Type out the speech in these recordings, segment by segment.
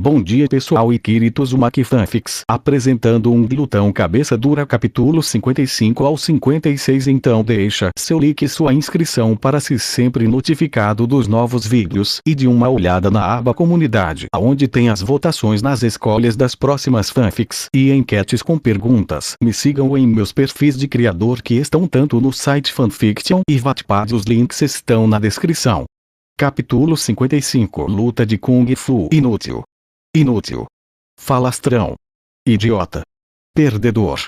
Bom dia pessoal e Kirito Uzumaki Fanfics apresentando um glutão cabeça dura capítulo 55 ao 56. Então deixa seu like e sua inscrição para ser sempre notificado dos novos vídeos e de uma olhada na aba comunidade onde tem as votações nas escolhas das próximas fanfics e enquetes com perguntas. Me sigam em meus perfis de criador que estão tanto no site Fanfiction e Wattpad, os links estão na descrição. Capítulo 55 Luta de Kung Fu. Inútil. Falastrão. Idiota. Perdedor.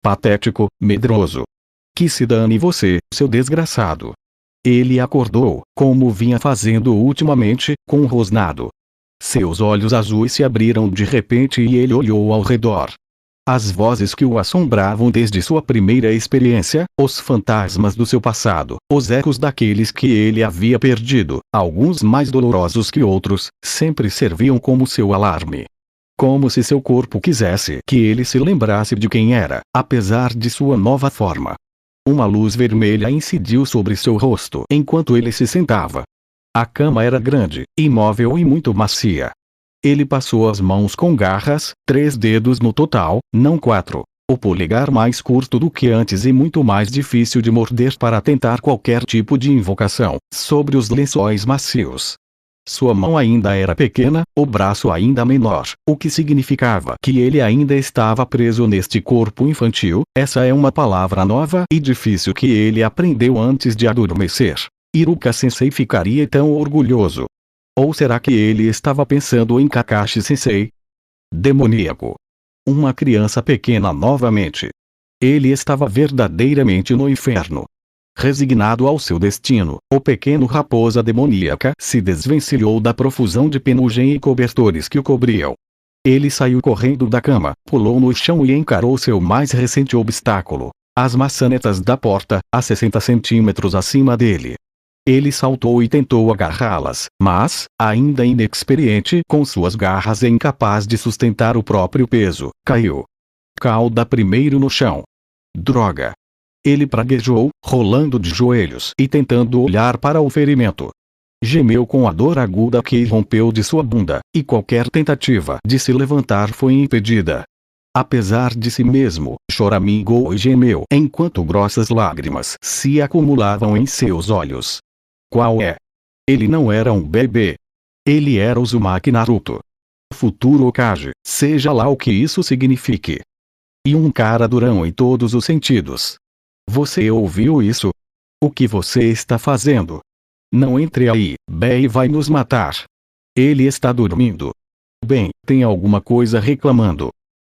Patético, medroso. Que se dane você, seu desgraçado. Ele acordou, como vinha fazendo ultimamente, com um rosnado. Seus olhos azuis se abriram de repente e ele olhou ao redor. As vozes que o assombravam desde sua primeira experiência, os fantasmas do seu passado, os ecos daqueles que ele havia perdido, alguns mais dolorosos que outros, sempre serviam como seu alarme. Como se seu corpo quisesse que ele se lembrasse de quem era, apesar de sua nova forma. Uma luz vermelha incidiu sobre seu rosto enquanto ele se sentava. A cama era grande, imóvel e muito macia. Ele passou as mãos com garras, 3 dedos no total, não 4. O polegar mais curto do que antes e muito mais difícil de morder para tentar qualquer tipo de invocação, sobre os lençóis macios. Sua mão ainda era pequena, o braço ainda menor, o que significava que ele ainda estava preso neste corpo infantil. Essa é uma palavra nova e difícil que ele aprendeu antes de adormecer. Iruka-sensei ficaria tão orgulhoso. Ou será que ele estava pensando em Kakashi-sensei? Demoníaco. Uma criança pequena novamente. Ele estava verdadeiramente no inferno. Resignado ao seu destino, o pequeno raposa demoníaca se desvencilhou da profusão de penugem e cobertores que o cobriam. Ele saiu correndo da cama, pulou no chão e encarou seu mais recente obstáculo, as maçanetas da porta, a 60 centímetros acima dele. Ele saltou e tentou agarrá-las, mas, ainda inexperiente com suas garras e incapaz de sustentar o próprio peso, caiu. Cauda primeiro no chão. Droga! Ele praguejou, rolando de joelhos e tentando olhar para o ferimento. Gemeu com a dor aguda que rompeu de sua bunda, e qualquer tentativa de se levantar foi impedida. Apesar de si mesmo, choramingou e gemeu enquanto grossas lágrimas se acumulavam em seus olhos. Qual é? Ele não era um bebê. Ele era Uzumaki Naruto. Futuro Hokage, seja lá o que isso signifique. E um cara durão em todos os sentidos. Você ouviu isso? O que você está fazendo? Não entre aí, Bei vai nos matar. Ele está dormindo. Bem, tem alguma coisa reclamando.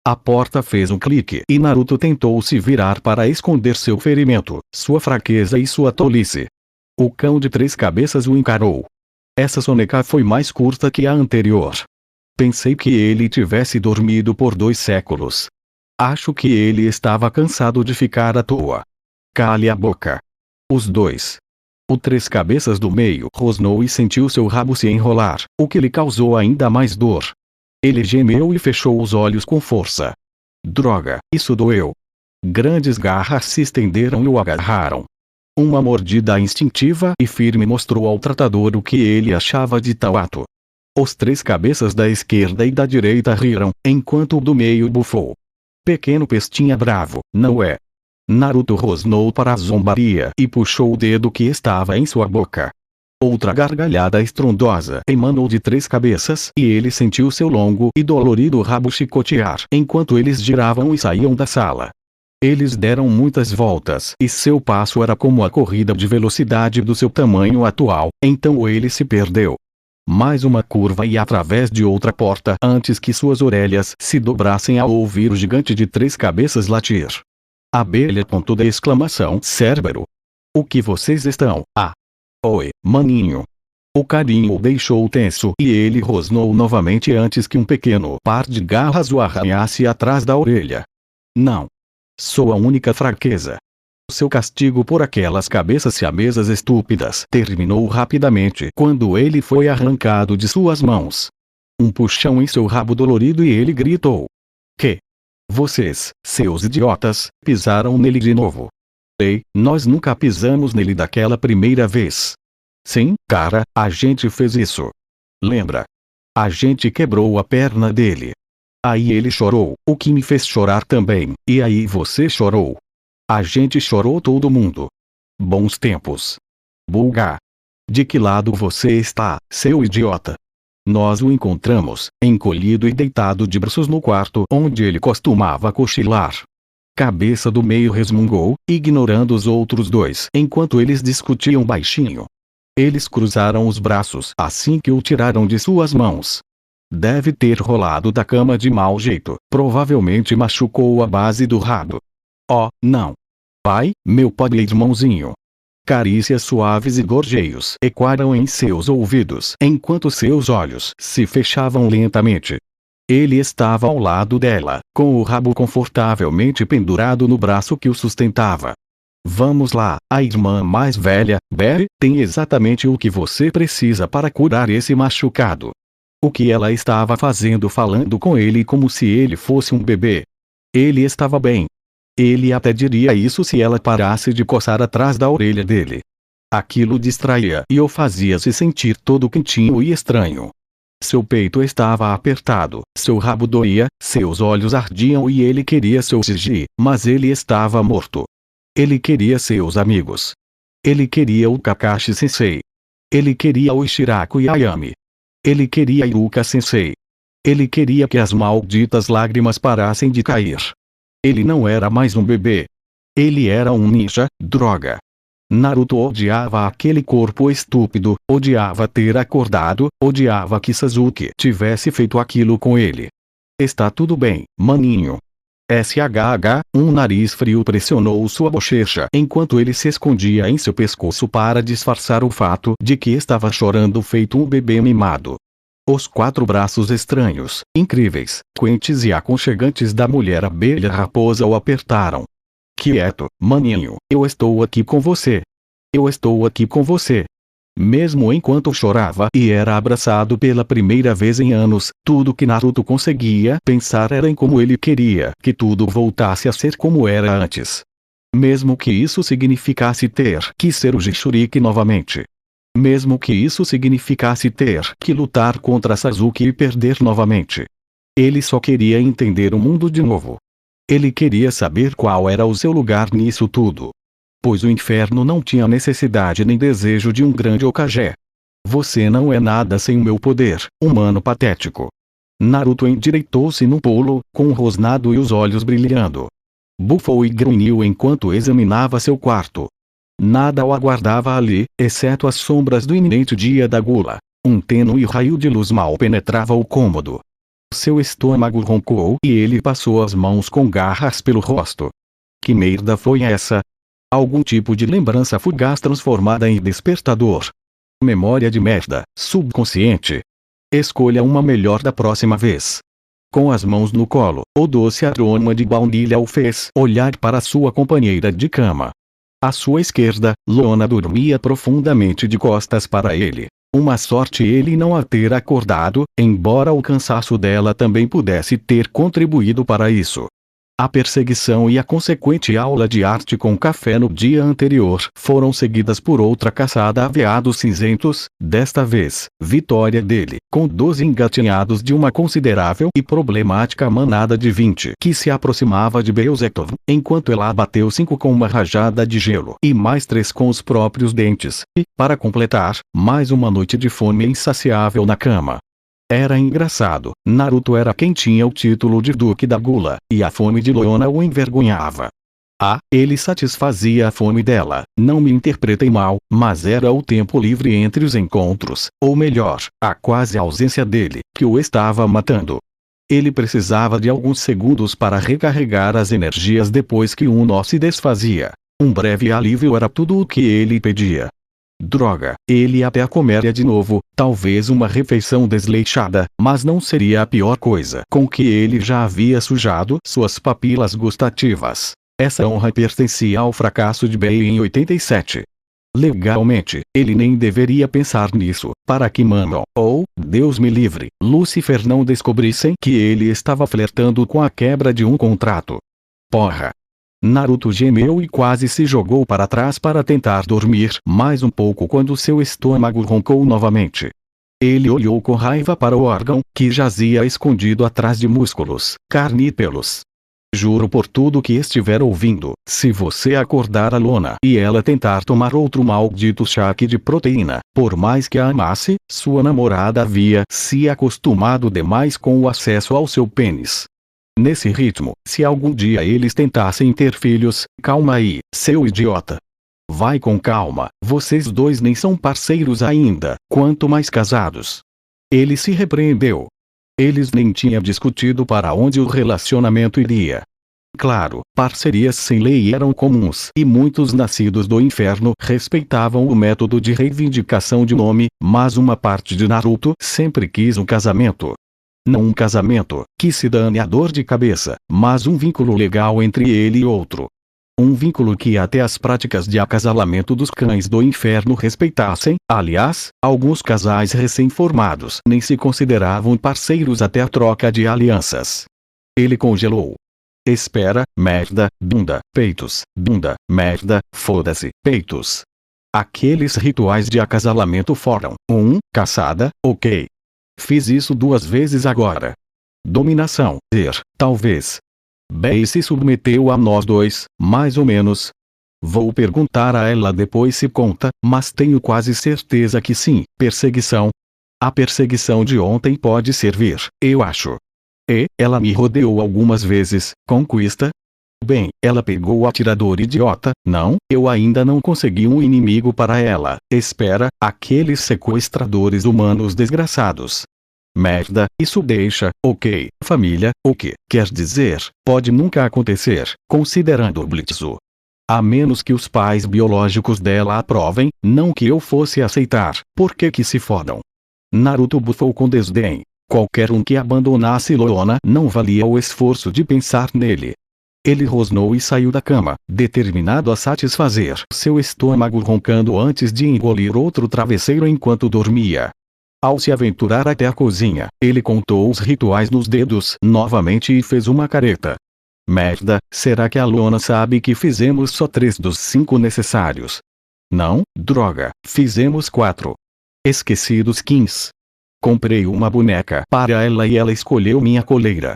A porta fez um clique e Naruto tentou se virar para esconder seu ferimento, sua fraqueza e sua tolice. O cão de 3 cabeças o encarou. Essa soneca foi mais curta que a anterior. Pensei que ele tivesse dormido por 2 séculos. Acho que ele estava cansado de ficar à toa. Cale a boca. Os 2. O 3 cabeças do meio rosnou e sentiu seu rabo se enrolar, o que lhe causou ainda mais dor. Ele gemeu e fechou os olhos com força. Droga, isso doeu. Grandes garras se estenderam e o agarraram. Uma mordida instintiva e firme mostrou ao tratador o que ele achava de tal ato. Os 3 cabeças da esquerda e da direita riram, enquanto o do meio bufou. Pequeno pestinha bravo, não é? Naruto rosnou para a zombaria e puxou o dedo que estava em sua boca. Outra gargalhada estrondosa emanou de 3 cabeças e ele sentiu seu longo e dolorido rabo chicotear enquanto eles giravam e saíam da sala. Eles deram muitas voltas e seu passo era como a corrida de velocidade do seu tamanho atual, então ele se perdeu. Mais uma curva e através de outra porta antes que suas orelhas se dobrassem ao ouvir o gigante de 3 cabeças latir. Abelha! Cérebro. O que vocês estão? Ah! Oi, maninho. O carinho o deixou tenso e ele rosnou novamente antes que um pequeno par de garras o arranhasse atrás da orelha. Não. Sua única fraqueza. Seu castigo por aquelas cabeças siamesas estúpidas terminou rapidamente quando ele foi arrancado de suas mãos. Um puxão em seu rabo dolorido e ele gritou. Que? Vocês, seus idiotas, pisaram nele de novo. Ei, nós nunca pisamos nele daquela primeira vez. Sim, cara, a gente fez isso. Lembra? A gente quebrou a perna dele. Aí ele chorou, o que me fez chorar também, e aí você chorou. A gente chorou todo mundo. Bons tempos. Bulga. De que lado você está, seu idiota? Nós o encontramos, encolhido e deitado de braços no quarto onde ele costumava cochilar. Cabeça do meio resmungou, ignorando os outros dois enquanto eles discutiam baixinho. Eles cruzaram os braços assim que o tiraram de suas mãos. Deve ter rolado da cama de mau jeito, provavelmente machucou a base do rabo. Oh, não. Pai, meu pobre irmãozinho. Carícias suaves e gorjeios ecoaram em seus ouvidos enquanto seus olhos se fechavam lentamente. Ele estava ao lado dela, com o rabo confortavelmente pendurado no braço que o sustentava. Vamos lá, a irmã mais velha, Barry, tem exatamente o que você precisa para curar esse machucado. O que ela estava fazendo falando com ele como se ele fosse um bebê? Ele estava bem. Ele até diria isso se ela parasse de coçar atrás da orelha dele. Aquilo distraía e o fazia se sentir todo quentinho e estranho. Seu peito estava apertado, seu rabo doía, seus olhos ardiam e ele queria seu Shiji, mas ele estava morto. Ele queria seus amigos. Ele queria o Kakashi Sensei. Ele queria o Shiraku Yayami. Ele queria Iruka Sensei. Ele queria que as malditas lágrimas parassem de cair. Ele não era mais um bebê. Ele era um ninja, droga. Naruto odiava aquele corpo estúpido, odiava ter acordado, odiava que Sasuke tivesse feito aquilo com ele. Está tudo bem, maninho. SHH, um nariz frio pressionou sua bochecha enquanto ele se escondia em seu pescoço para disfarçar o fato de que estava chorando feito um bebê mimado. Os 4 braços estranhos, incríveis, quentes e aconchegantes da mulher abelha raposa o apertaram. Quieto, maninho, eu estou aqui com você. Eu estou aqui com você. Mesmo enquanto chorava e era abraçado pela primeira vez em anos, tudo que Naruto conseguia pensar era em como ele queria que tudo voltasse a ser como era antes. Mesmo que isso significasse ter que ser o Jinchuriki novamente. Mesmo que isso significasse ter que lutar contra Sasuke e perder novamente. Ele só queria entender o mundo de novo. Ele queria saber qual era o seu lugar nisso tudo. Pois o inferno não tinha necessidade nem desejo de um grande Hokage. Você não é nada sem o meu poder, humano patético. Naruto endireitou-se num pulo, com o rosnado e os olhos brilhando. Bufou e grunhiu enquanto examinava seu quarto. Nada o aguardava ali, exceto as sombras do iminente dia da gula. Um tênue raio de luz mal penetrava o cômodo. Seu estômago roncou e ele passou as mãos com garras pelo rosto. Que merda foi essa? Algum tipo de lembrança fugaz transformada em despertador. Memória de merda, subconsciente. Escolha uma melhor da próxima vez. Com as mãos no colo, o doce aroma de baunilha o fez olhar para sua companheira de cama. À sua esquerda, Lona dormia profundamente de costas para ele. Uma sorte ele não a ter acordado, embora o cansaço dela também pudesse ter contribuído para isso. A perseguição e a consequente aula de arte com café no dia anterior foram seguidas por outra caçada a veados cinzentos, desta vez, vitória dele, com 12 engatinhados de uma considerável e problemática manada de 20 que se aproximava de Beelzebub, enquanto ela abateu 5 com uma rajada de gelo e mais 3 com os próprios dentes, e, para completar, mais uma noite de fome insaciável na cama. Era engraçado, Naruto era quem tinha o título de Duque da Gula, e a fome de Leona o envergonhava. Ele satisfazia a fome dela, não me interpretem mal, mas era o tempo livre entre os encontros, ou melhor, a quase ausência dele, que o estava matando. Ele precisava de alguns segundos para recarregar as energias depois que um nó se desfazia. Um breve alívio era tudo o que ele pedia. Droga, ele até comeria de novo, talvez uma refeição desleixada, mas não seria a pior coisa com que ele já havia sujado suas papilas gustativas. Essa honra pertencia ao fracasso de Bey em 87. Legalmente, ele nem deveria pensar nisso, para que Manon, ou, Deus me livre, Lúcifer não descobrissem que ele estava flertando com a quebra de um contrato. Porra! Naruto gemeu e quase se jogou para trás para tentar dormir mais um pouco quando seu estômago roncou novamente. Ele olhou com raiva para o órgão, que jazia escondido atrás de músculos, carne e pelos. Juro por tudo que estiver ouvindo, se você acordar a Lona e ela tentar tomar outro maldito chaque de proteína, por mais que a amasse, sua namorada havia se acostumado demais com o acesso ao seu pênis. Nesse ritmo, se algum dia eles tentassem ter filhos, calma aí, seu idiota. Vai com calma, vocês dois nem são parceiros ainda, quanto mais casados. Ele se repreendeu. Eles nem tinham discutido para onde o relacionamento iria. Claro, parcerias sem lei eram comuns e muitos nascidos do inferno respeitavam o método de reivindicação de nome, mas uma parte de Naruto sempre quis um casamento. Não um casamento, que se dane a dor de cabeça, mas um vínculo legal entre ele e outro. Um vínculo que até as práticas de acasalamento dos cães do inferno respeitassem. Aliás, alguns casais recém-formados nem se consideravam parceiros até a troca de alianças. Ele congelou. Espera, merda, bunda, peitos, bunda, merda, foda-se, peitos. Aqueles rituais de acasalamento foram: 1. Caçada, ok. Fiz isso 2 vezes agora. Dominação, talvez. Bem, se submeteu a nós dois, mais ou menos. Vou perguntar a ela depois se conta, mas tenho quase certeza que sim. Perseguição. A perseguição de ontem pode servir, eu acho. E, ela me rodeou algumas vezes, conquista? Bem, ela pegou o atirador idiota, não, eu ainda não consegui um inimigo para ela. Espera, aqueles sequestradores humanos desgraçados. Merda, isso deixa, ok, família, o que quer dizer, pode nunca acontecer, considerando o Blitzu. A menos que os pais biológicos dela aprovem, não que eu fosse aceitar, por que se fodam? Naruto bufou com desdém. Qualquer um que abandonasse Lona não valia o esforço de pensar nele. Ele rosnou e saiu da cama, determinado a satisfazer seu estômago roncando antes de engolir outro travesseiro enquanto dormia. Ao se aventurar até a cozinha, ele contou os rituais nos dedos novamente e fez uma careta. Merda, será que a Lona sabe que fizemos só 3 dos 5 necessários? Não, droga, fizemos 4. Esqueci dos 15. Comprei uma boneca para ela e ela escolheu minha coleira.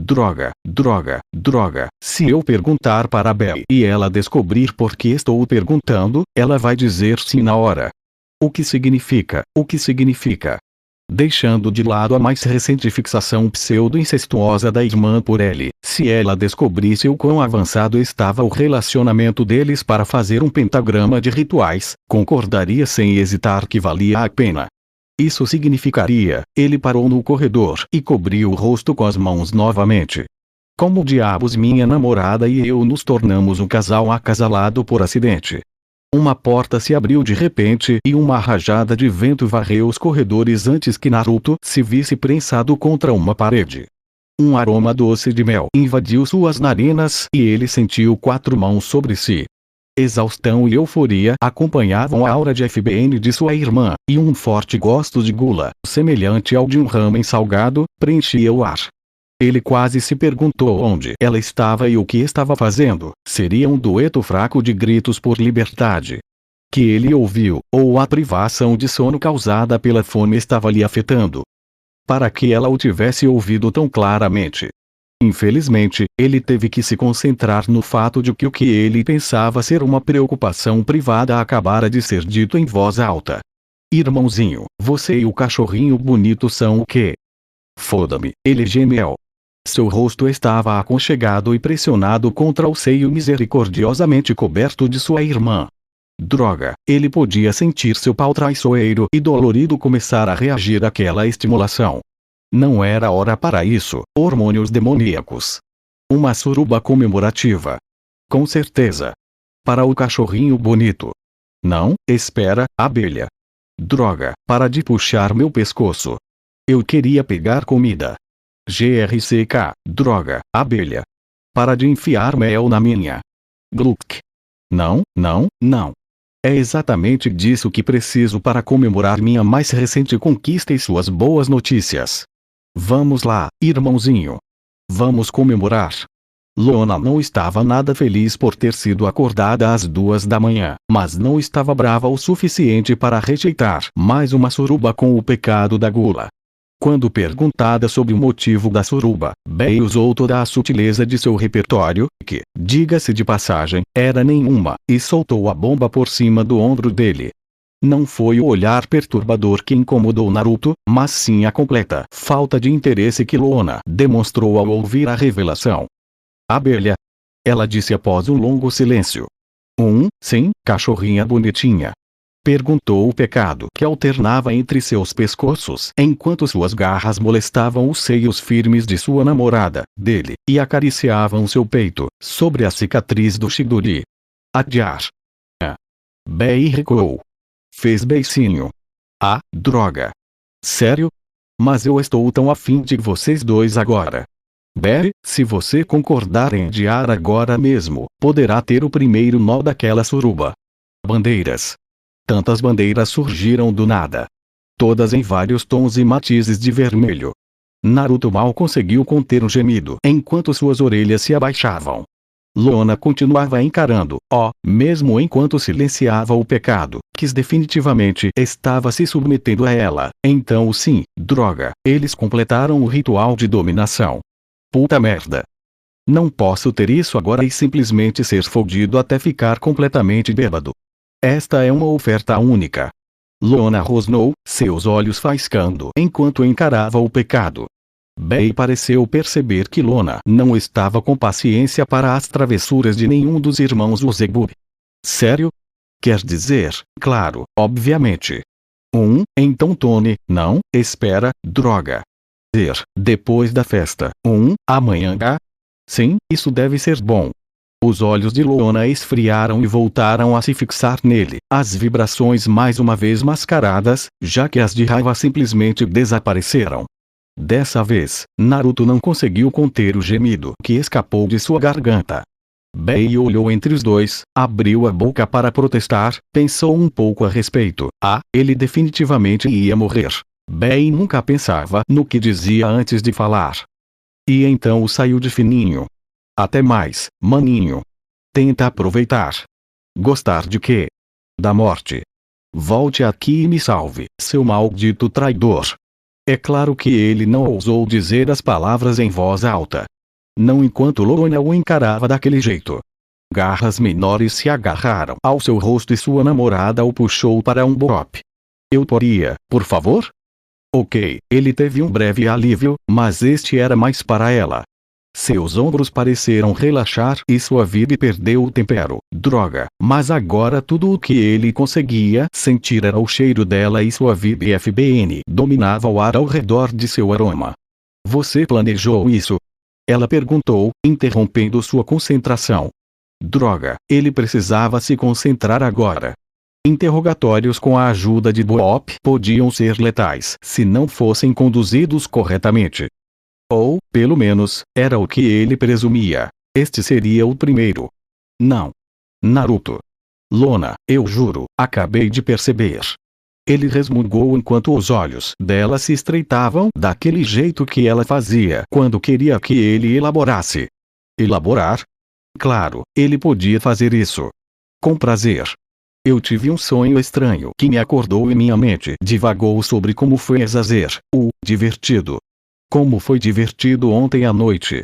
Droga, droga, droga, se eu perguntar para a Belle e ela descobrir por que estou perguntando, ela vai dizer sim na hora. O que significa? O que significa? Deixando de lado a mais recente fixação pseudo-incestuosa da irmã por ele, se ela descobrisse o quão avançado estava o relacionamento deles para fazer um pentagrama de rituais, concordaria sem hesitar que valia a pena. Isso significaria, ele parou no corredor e cobriu o rosto com as mãos novamente. Como diabos minha namorada e eu nos tornamos um casal acasalado por acidente? Uma porta se abriu de repente e uma rajada de vento varreu os corredores antes que Naruto se visse prensado contra uma parede. Um aroma doce de mel invadiu suas narinas e ele sentiu 4 mãos sobre si. Exaustão e euforia acompanhavam a aura de FBN de sua irmã, e um forte gosto de gula, semelhante ao de um ramen salgado, preenchia o ar. Ele quase se perguntou onde ela estava e o que estava fazendo. Seria um dueto fraco de gritos por liberdade que ele ouviu, ou a privação de sono causada pela fome estava lhe afetando? Para que ela o tivesse ouvido tão claramente? Infelizmente, ele teve que se concentrar no fato de que o que ele pensava ser uma preocupação privada acabara de ser dito em voz alta. Irmãozinho, você e o cachorrinho bonito são o quê? Foda-me, ele gemeu. Seu rosto estava aconchegado e pressionado contra o seio misericordiosamente coberto de sua irmã. Droga, ele podia sentir seu pau traiçoeiro e dolorido começar a reagir àquela estimulação. Não era hora para isso, hormônios demoníacos. Uma suruba comemorativa. Com certeza. Para o cachorrinho bonito. Não, espera, abelha. Droga, para de puxar meu pescoço. Eu queria pegar comida. GRCK, droga, abelha. Para de enfiar mel na minha. Gluck. Não, não, não. É exatamente disso que preciso para comemorar minha mais recente conquista e suas boas notícias. Vamos lá, irmãozinho. Vamos comemorar. Lona não estava nada feliz por ter sido acordada às 2 da manhã, mas não estava brava o suficiente para rejeitar mais uma suruba com o pecado da gula. Quando perguntada sobre o motivo da suruba, Bey usou toda a sutileza de seu repertório, que, diga-se de passagem, era nenhuma, e soltou a bomba por cima do ombro dele. Não foi o olhar perturbador que incomodou Naruto, mas sim a completa falta de interesse que Lona demonstrou ao ouvir a revelação. Abelha. Ela disse após um longo silêncio. Sim, cachorrinha bonitinha. Perguntou o pecado que alternava entre seus pescoços enquanto suas garras molestavam os seios firmes de sua namorada, dele, e acariciavam seu peito, sobre a cicatriz do Chidori. Adiar. Bey recuou. Fez beicinho. Ah, droga. Sério? Mas eu estou tão afim de vocês dois agora. Bey, se você concordar em adiar agora mesmo, poderá ter o primeiro nó daquela suruba. Bandeiras. Tantas bandeiras surgiram do nada. Todas em vários tons e matizes de vermelho. Naruto mal conseguiu conter um gemido enquanto suas orelhas se abaixavam. Lona continuava encarando, mesmo enquanto silenciava o pecado, que definitivamente estava se submetendo a ela. Então sim, droga, eles completaram o ritual de dominação. Puta merda. Não posso ter isso agora e simplesmente ser fodido até ficar completamente bêbado. Esta é uma oferta única. Lona rosnou, seus olhos faiscando enquanto encarava o pecado. Bey pareceu perceber que Lona não estava com paciência para as travessuras de nenhum dos irmãos Uzebub. Sério? Quer dizer, claro, obviamente. Então Tony, não, espera, droga. Depois da festa, amanhã. Sim, isso deve ser bom. Os olhos de Lona esfriaram e voltaram a se fixar nele, as vibrações mais uma vez mascaradas, já que as de raiva simplesmente desapareceram. Dessa vez, Naruto não conseguiu conter o gemido que escapou de sua garganta. Bey olhou entre os dois, abriu a boca para protestar, pensou um pouco a respeito. Ele definitivamente ia morrer. Bey nunca pensava no que dizia antes de falar. E então saiu de fininho. Até mais, maninho. Tenta aproveitar. Gostar de quê? Da morte. Volte aqui e me salve, seu maldito traidor. É claro que ele não ousou dizer as palavras em voz alta. Não enquanto Lona o encarava daquele jeito. Garras menores se agarraram ao seu rosto e sua namorada o puxou para um bope. Eu poderia, por favor? Ok, ele teve um breve alívio, mas este era mais para ela. Seus ombros pareceram relaxar e sua vibe perdeu o tempero. Droga, mas agora tudo o que ele conseguia sentir era o cheiro dela e sua vibe FBN dominava o ar ao redor de seu aroma. Você planejou isso? Ela perguntou, interrompendo sua concentração. Droga, ele precisava se concentrar agora. Interrogatórios com a ajuda de Boop podiam ser letais se não fossem conduzidos corretamente. Ou, pelo menos, era o que ele presumia. Este seria o primeiro. Não. Naruto. Lona, eu juro, acabei de perceber. Ele resmungou enquanto os olhos dela se estreitavam daquele jeito que ela fazia quando queria que ele elaborasse. Elaborar? Claro, ele podia fazer isso. Com prazer. Eu tive um sonho estranho que me acordou e minha mente divagou sobre como foi Azazer, o divertido. Como foi divertido ontem à noite.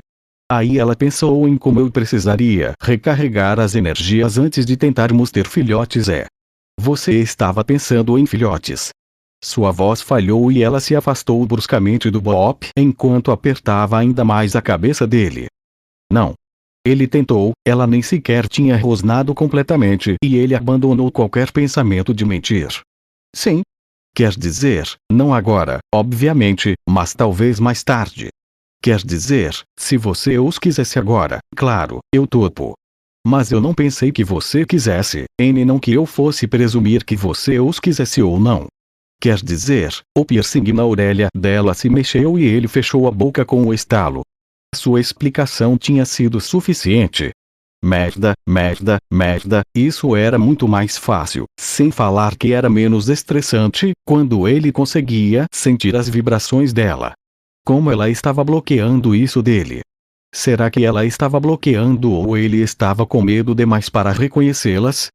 Aí ela pensou em como eu precisaria recarregar as energias antes de tentarmos ter filhotes. Você estava pensando em filhotes. Sua voz falhou e ela se afastou bruscamente do Boop enquanto apertava ainda mais a cabeça dele. Não. Ele tentou, ela nem sequer tinha rosnado completamente e ele abandonou qualquer pensamento de mentir. Sim. Quer dizer, não agora, obviamente, mas talvez mais tarde. Quer dizer, se você os quisesse agora, claro, eu topo. Mas eu não pensei que você quisesse, não que eu fosse presumir que você os quisesse ou não. Quer dizer, o piercing na orelha dela se mexeu e ele fechou a boca com um estalo. Sua explicação tinha sido suficiente. Merda, merda, merda, isso era muito mais fácil, sem falar que era menos estressante, quando ele conseguia sentir as vibrações dela. Como ela estava bloqueando isso dele. Será que ela estava bloqueando ou ele estava com medo demais para reconhecê-las?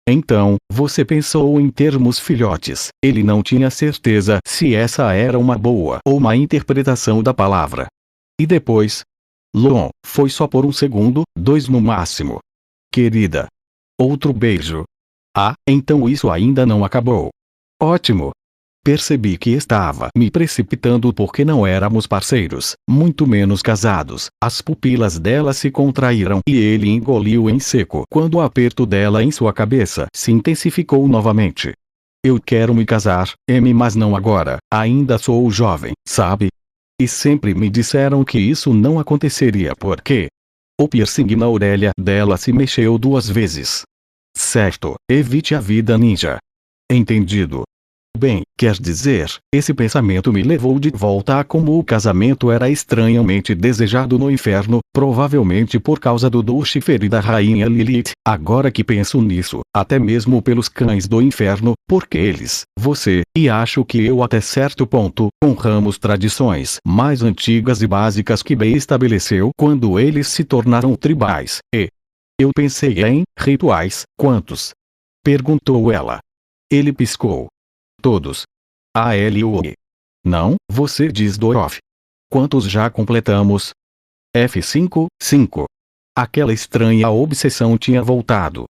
Então, você pensou em termos filhotes. Ele não tinha certeza se essa era uma boa ou má interpretação da palavra. E depois? Lon, foi só por um segundo, 2 no máximo. Querida. Outro beijo. Ah, então isso ainda não acabou. Ótimo. Percebi que estava me precipitando porque não éramos parceiros, muito menos casados. As pupilas dela se contraíram e ele engoliu em seco quando o aperto dela em sua cabeça se intensificou novamente. Eu quero me casar, M, mas não agora, ainda sou jovem, sabe? E sempre me disseram que isso não aconteceria porque o piercing na orelha dela se mexeu 2 vezes. Certo, evite a vida ninja. Entendido. Bem, quer dizer, esse pensamento me levou de volta a como o casamento era estranhamente desejado no inferno, provavelmente por causa do Lucifer e da rainha Lilith. Agora que penso nisso, até mesmo pelos cães do inferno, porque eles, você, e acho que eu até certo ponto, honramos tradições mais antigas e básicas que Bey estabeleceu quando eles se tornaram tribais, e eu pensei em rituais. Quantos? Perguntou ela. Ele piscou. Todos. ALUE. Não, você diz do off. Quantos já completamos? F5, 5. Aquela estranha obsessão tinha voltado.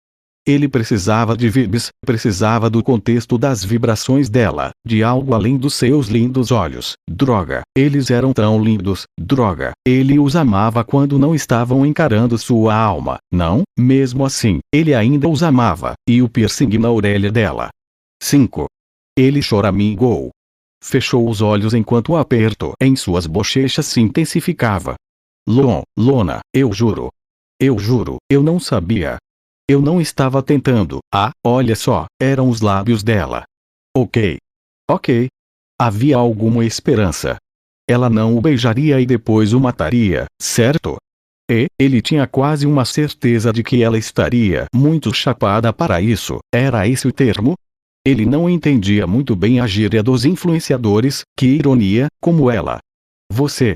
Ele precisava de vibes, precisava do contexto das vibrações dela, de algo além dos seus lindos olhos. Droga, eles eram tão lindos, droga, ele os amava quando não estavam encarando sua alma. Não, mesmo assim, ele ainda os amava, e o piercing na orelha dela. 5. Ele choramingou. Fechou os olhos enquanto o aperto em suas bochechas se intensificava. Lona, eu juro. Eu juro, eu não sabia. Eu não estava tentando. Ah, olha só, eram os lábios dela. Ok. Havia alguma esperança. Ela não o beijaria e depois o mataria, certo? E ele tinha quase uma certeza de que ela estaria muito chapada para isso. Era esse o termo? Ele não entendia muito bem a gíria dos influenciadores, que ironia, como ela. Você.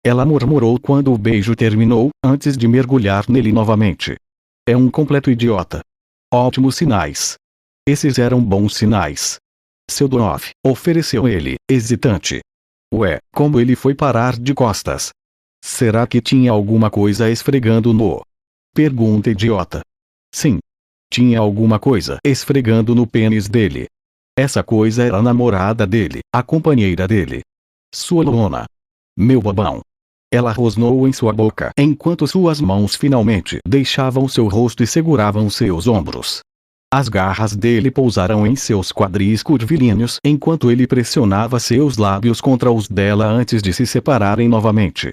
Ela murmurou quando o beijo terminou, antes de mergulhar nele novamente. É um completo idiota. Ótimos sinais. Esses eram bons sinais. Seu Doof, ofereceu ele, hesitante. Ué, como ele foi parar de costas? Será que tinha alguma coisa esfregando no? Pergunta idiota. Sim. Tinha alguma coisa esfregando no pênis dele. Essa coisa era a namorada dele, a companheira dele. Sua Lona. Meu babão. Ela rosnou em sua boca enquanto suas mãos finalmente deixavam seu rosto e seguravam seus ombros. As garras dele pousaram em seus quadris curvilíneos enquanto ele pressionava seus lábios contra os dela antes de se separarem novamente.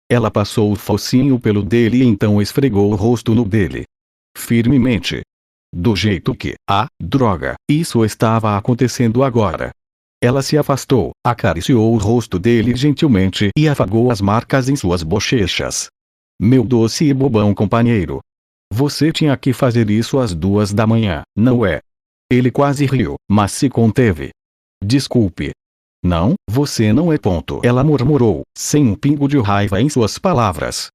Ela passou o focinho pelo dele e então esfregou o rosto no dele. Firmemente. Do jeito que, droga, isso estava acontecendo agora. Ela se afastou, acariciou o rosto dele gentilmente e afagou as marcas em suas bochechas. Meu doce e bobão companheiro. Você tinha que fazer isso às 2 da manhã, não é? Ele quase riu, mas se conteve. Desculpe. Não, você não é ponto. Ela murmurou, sem um pingo de raiva em suas palavras.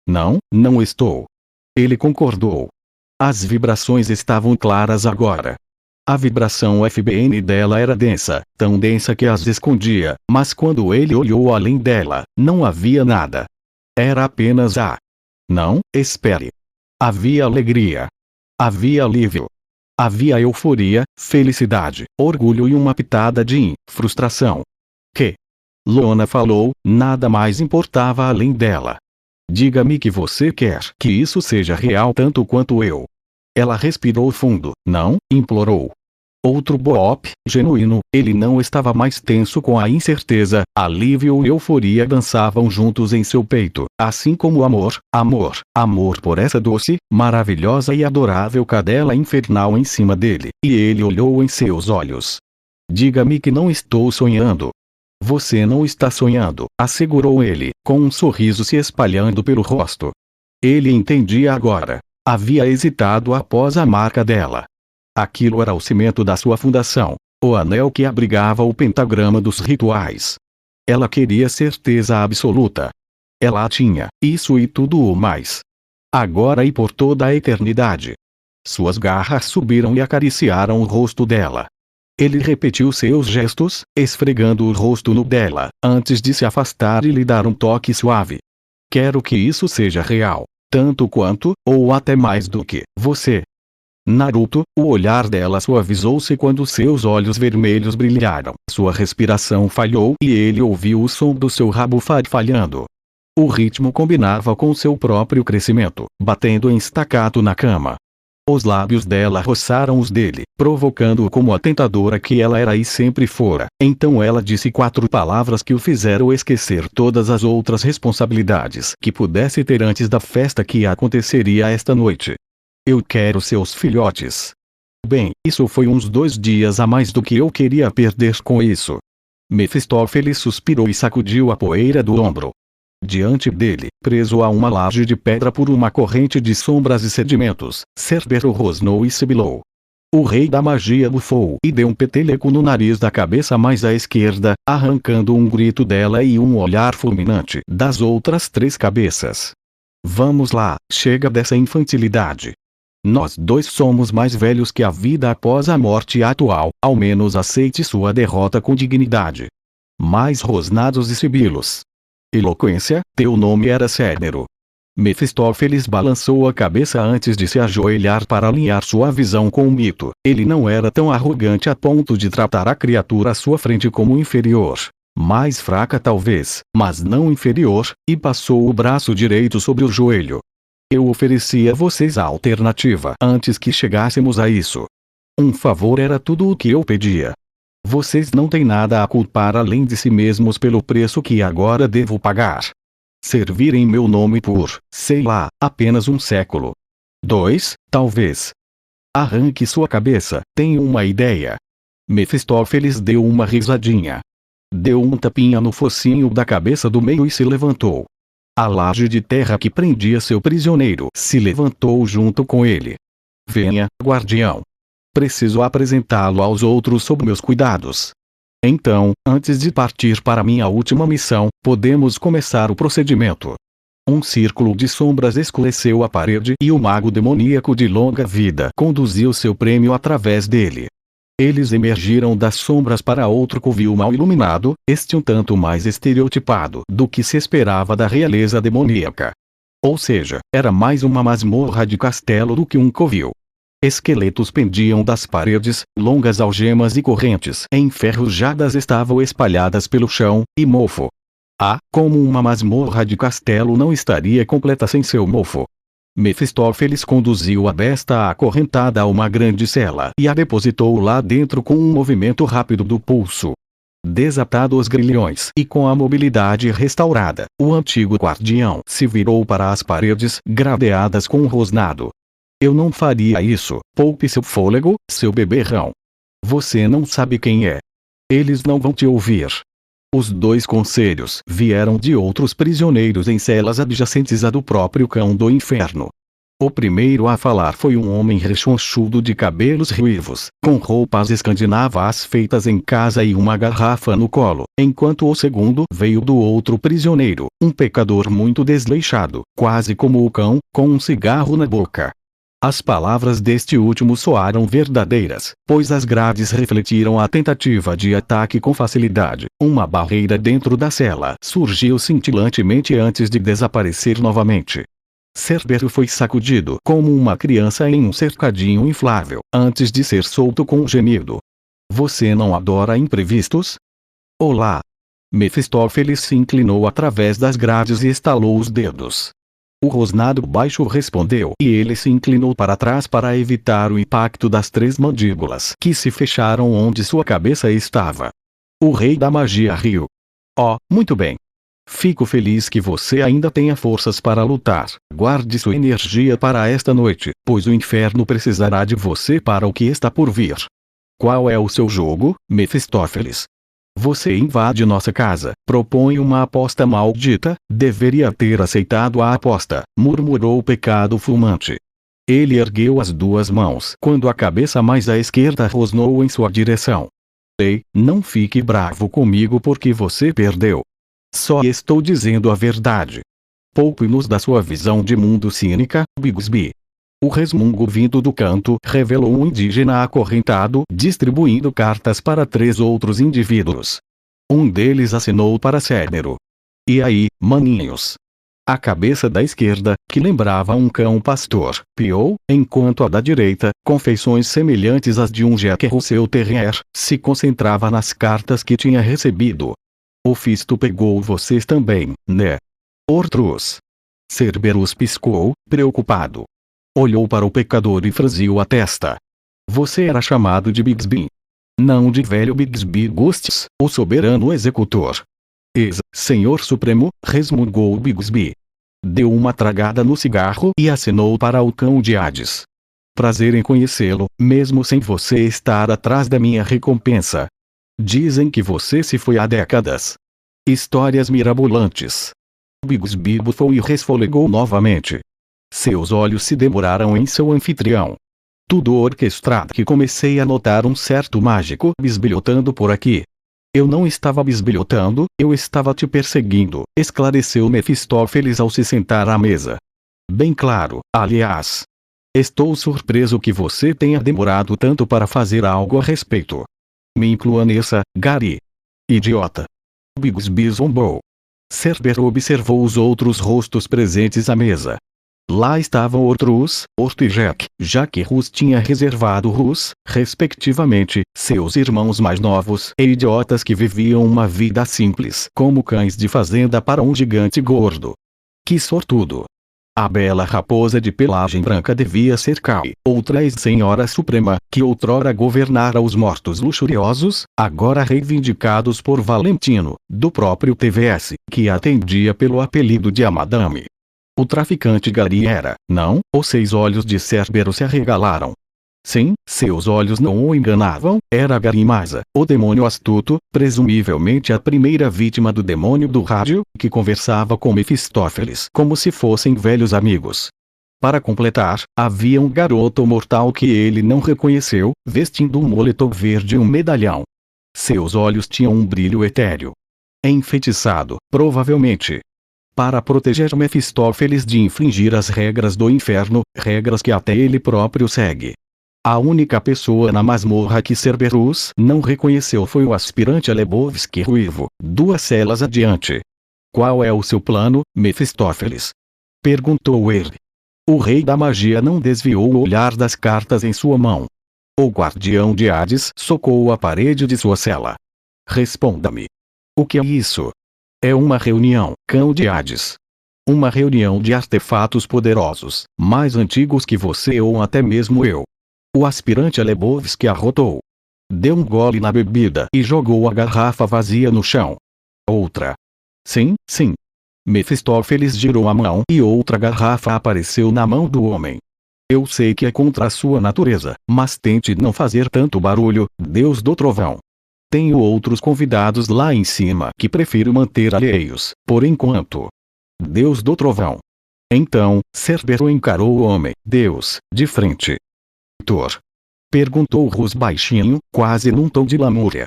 Não estou. Ele concordou. As vibrações estavam claras agora. A vibração FBN dela era densa, tão densa que as escondia, mas quando ele olhou além dela, não havia nada. Era apenas a. Não, espere. Havia alegria. Havia alívio. Havia euforia, felicidade, orgulho e uma pitada de frustração. Que? Lona falou, nada mais importava além dela. Diga-me que você quer que isso seja real tanto quanto eu. Ela respirou fundo. Não, implorou. Outro boop, genuíno, ele não estava mais tenso com a incerteza, alívio e euforia dançavam juntos em seu peito, assim como amor por essa doce, maravilhosa e adorável cadela infernal em cima dele, e ele olhou em seus olhos. Diga-me que não estou sonhando. Você não está sonhando, assegurou ele, com um sorriso se espalhando pelo rosto. Ele entendia agora. Havia hesitado após a marca dela. Aquilo era o cimento da sua fundação, o anel que abrigava o pentagrama dos rituais. Ela queria certeza absoluta. Ela tinha isso e tudo o mais. Agora e por toda a eternidade. Suas garras subiram e acariciaram o rosto dela. Ele repetiu seus gestos, esfregando o rosto no dela, antes de se afastar e lhe dar um toque suave. Quero que isso seja real. Tanto quanto, ou até mais do que, você. Naruto, o olhar dela suavizou-se quando seus olhos vermelhos brilharam. Sua respiração falhou e ele ouviu o som do seu rabo farfalhando. O ritmo combinava com seu próprio crescimento, batendo em staccato na cama. Os lábios dela roçaram os dele, provocando-o como a tentadora que ela era e sempre fora. Então ela disse 4 palavras que o fizeram esquecer todas as outras responsabilidades que pudesse ter antes da festa que aconteceria esta noite. Eu quero seus filhotes. Bem, isso foi uns 2 dias a mais do que eu queria perder com isso. Mefistófeles suspirou e sacudiu a poeira do ombro. Diante dele, preso a uma laje de pedra por uma corrente de sombras e sedimentos, Cerbero rosnou e sibilou. O rei da magia bufou e deu um peteleco no nariz da cabeça mais à esquerda, arrancando um grito dela e um olhar fulminante das outras 3 cabeças. Vamos lá, chega dessa infantilidade. Nós 2 somos mais velhos que a vida após a morte atual, ao menos aceite sua derrota com dignidade. Mais rosnados e sibilos. Eloquência, teu nome era Cerbero. Mefistófeles balançou a cabeça antes de se ajoelhar para alinhar sua visão com o mito. Ele não era tão arrogante a ponto de tratar a criatura à sua frente como inferior. Mais fraca talvez, mas não inferior, e passou o braço direito sobre o joelho. Eu ofereci a vocês a alternativa antes que chegássemos a isso. Um favor era tudo o que eu pedia. Vocês não têm nada a culpar além de si mesmos pelo preço que agora devo pagar. Servir em meu nome por, sei lá, apenas um século. 2, talvez. Arranque sua cabeça, tenho uma ideia. Mefistófeles deu uma risadinha. Deu um tapinha no focinho da cabeça do meio e se levantou. A laje de terra que prendia seu prisioneiro se levantou junto com ele. Venha, guardião. Preciso apresentá-lo aos outros sob meus cuidados. Então, antes de partir para minha última missão, podemos começar o procedimento. Um círculo de sombras escureceu a parede e o mago demoníaco de longa vida conduziu seu prêmio através dele. Eles emergiram das sombras para outro covil mal iluminado, este um tanto mais estereotipado do que se esperava da realeza demoníaca. Ou seja, era mais uma masmorra de castelo do que um covil. Esqueletos pendiam das paredes, longas algemas e correntes enferrujadas estavam espalhadas pelo chão, e mofo. Como uma masmorra de castelo não estaria completa sem seu mofo. Mefistófeles conduziu a besta acorrentada a uma grande cela e a depositou lá dentro com um movimento rápido do pulso. Desatado os grilhões e com a mobilidade restaurada, o antigo guardião se virou para as paredes gradeadas com um rosnado. Eu não faria isso, poupe seu fôlego, seu beberrão. Você não sabe quem é. Eles não vão te ouvir. Os 2 conselhos vieram de outros prisioneiros em celas adjacentes à do próprio cão do inferno. O primeiro a falar foi um homem rechonchudo de cabelos ruivos, com roupas escandinavas feitas em casa e uma garrafa no colo, enquanto o segundo veio do outro prisioneiro, um pecador muito desleixado, quase como o cão, com um cigarro na boca. As palavras deste último soaram verdadeiras, pois as grades refletiram a tentativa de ataque com facilidade. Uma barreira dentro da cela surgiu cintilantemente antes de desaparecer novamente. Cerbero foi sacudido como uma criança em um cercadinho inflável, antes de ser solto com um gemido. Você não adora imprevistos? Olá! Mefistófeles se inclinou através das grades e estalou os dedos. O rosnado baixo respondeu e ele se inclinou para trás para evitar o impacto das 3 mandíbulas que se fecharam onde sua cabeça estava. O rei da magia riu. Muito bem. Fico feliz que você ainda tenha forças para lutar. Guarde sua energia para esta noite, pois o inferno precisará de você para o que está por vir. Qual é o seu jogo, Mefistófeles? Você invade nossa casa, propõe uma aposta maldita, deveria ter aceitado a aposta, murmurou o pecado fumante. Ele ergueu as 2 mãos quando a cabeça mais à esquerda rosnou em sua direção. Ei, não fique bravo comigo porque você perdeu. Só estou dizendo a verdade. Poupe-nos da sua visão de mundo cínica, Bigsby. O resmungo vindo do canto revelou um indígena acorrentado distribuindo cartas para 3 outros indivíduos. Um deles assinou para Cérbero. E aí, maninhos? A cabeça da esquerda, que lembrava um cão pastor, piou, enquanto a da direita, com feições semelhantes às de um Jack Russell Terrier, se concentrava nas cartas que tinha recebido. O Fisto pegou vocês também, né? Ortrus. Cerberus piscou, preocupado. Olhou para o pecador e franziu a testa. Você era chamado de Bigsby. Não de velho Bigsby Gustis, o soberano executor. Senhor Supremo, resmungou Bigsby. Deu uma tragada no cigarro e acenou para o cão de Hades. Prazer em conhecê-lo, mesmo sem você estar atrás da minha recompensa. Dizem que você se foi há décadas. Histórias mirabolantes. Bigsby bufou e resfolegou novamente. Seus olhos se demoraram em seu anfitrião. Tudo orquestrado que comecei a notar um certo mágico bisbilhotando por aqui. Eu não estava bisbilhotando, eu estava te perseguindo, esclareceu Mefistófeles ao se sentar à mesa. Bem claro, aliás. Estou surpreso que você tenha demorado tanto para fazer algo a respeito. Me inclua nessa, Gary. Idiota. Bigsby zombou. Cerbero observou os outros rostos presentes à mesa. Lá estavam Ortrus, Orto e Jack. Jack Rus tinha reservado Rus, respectivamente, seus irmãos mais novos e idiotas que viviam uma vida simples como cães de fazenda para um gigante gordo. Que sortudo! A bela raposa de pelagem branca devia ser Kai, outra ex-senhora suprema, que outrora governara os mortos luxuriosos, agora reivindicados por Valentino, do próprio TVS, que atendia pelo apelido de a Madame. O traficante Gary era, não? Os 6 olhos de Cerbero se arregalaram. Sim, seus olhos não o enganavam, era Gary Maza, o demônio astuto, presumivelmente a primeira vítima do demônio do rádio, que conversava com Mefistófeles como se fossem velhos amigos. Para completar, havia um garoto mortal que ele não reconheceu, vestindo um moletom verde e um medalhão. Seus olhos tinham um brilho etéreo. Enfeitiçado, provavelmente. Para proteger Mefistófeles de infringir as regras do inferno, regras que até ele próprio segue. A única pessoa na masmorra que Cerberus não reconheceu foi o aspirante a Lebowski ruivo, 2 celas adiante. Qual é o seu plano, Mefistófeles? Perguntou ele. O rei da magia não desviou o olhar das cartas em sua mão. O guardião de Hades socou a parede de sua cela. Responda-me. O que é isso? É uma reunião, cão de Hades. Uma reunião de artefatos poderosos, mais antigos que você ou até mesmo eu. O aspirante a Lebowski arrotou. Deu um gole na bebida e jogou a garrafa vazia no chão. Outra. Sim, sim. Mefistófeles girou a mão e outra garrafa apareceu na mão do homem. Eu sei que é contra a sua natureza, mas tente não fazer tanto barulho, Deus do Trovão. Tenho outros convidados lá em cima que prefiro manter alheios, por enquanto. Deus do Trovão. Então, Cerbero encarou o homem, Deus, de frente. Thor. Perguntou Rus baixinho, quase num tom de lamúria.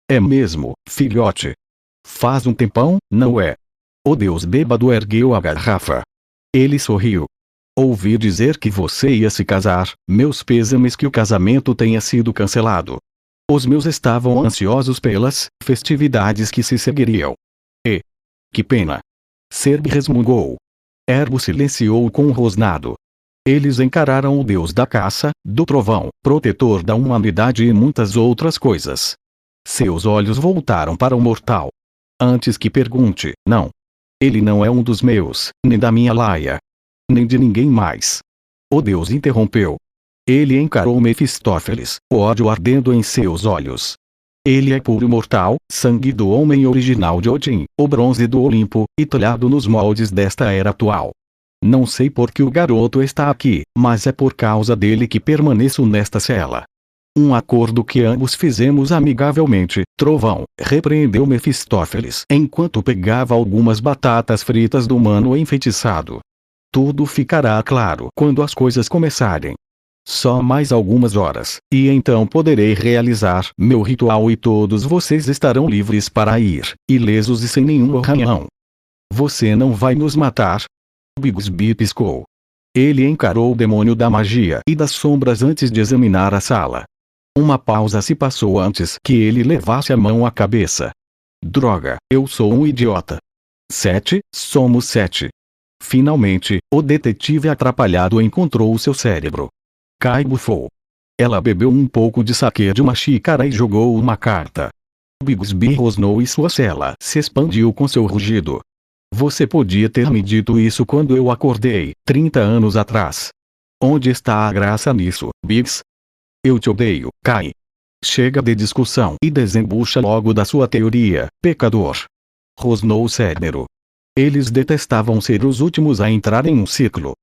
É mesmo, filhote? Faz um tempão, não é? O deus bêbado ergueu a garrafa. Ele sorriu. Ouvi dizer que você ia se casar, meus pêsames que o casamento tenha sido cancelado. Os meus estavam ansiosos pelas festividades que se seguiriam. E que pena. Cerb resmungou. Ergo silenciou com um rosnado. Eles encararam o deus da caça, do trovão, protetor da humanidade e muitas outras coisas. Seus olhos voltaram para o mortal. Antes que pergunte, não. Ele não é um dos meus, nem da minha laia. Nem de ninguém mais. O deus interrompeu. Ele encarou Mefistófeles, o ódio ardendo em seus olhos. Ele é puro mortal, sangue do homem original de Odin, o bronze do Olimpo, e talhado nos moldes desta era atual. Não sei por que o garoto está aqui, mas é por causa dele que permaneço nesta cela. Um acordo que ambos fizemos amigavelmente, Trovão, repreendeu Mefistófeles enquanto pegava algumas batatas fritas do mano enfeitiçado. Tudo ficará claro quando as coisas começarem. Só mais algumas horas, e então poderei realizar meu ritual e todos vocês estarão livres para ir, ilesos e sem nenhum arranhão. Você não vai nos matar, Bigsby piscou. Ele encarou o demônio da magia e das sombras antes de examinar a sala. Uma pausa se passou antes que ele levasse a mão à cabeça. Droga, eu sou um idiota. 7, somos 7. Finalmente, o detetive atrapalhado encontrou seu cérebro. Kai bufou. Ela bebeu um pouco de saquê de uma xícara e jogou uma carta. Bigsby rosnou e sua cela se expandiu com seu rugido. Você podia ter me dito isso quando eu acordei, 30 anos atrás. Onde está a graça nisso, Biggs? Eu te odeio, Kai. Chega de discussão e desembucha logo da sua teoria, pecador. Rosnou o cérebro. Eles detestavam ser os últimos a entrar em um ciclo.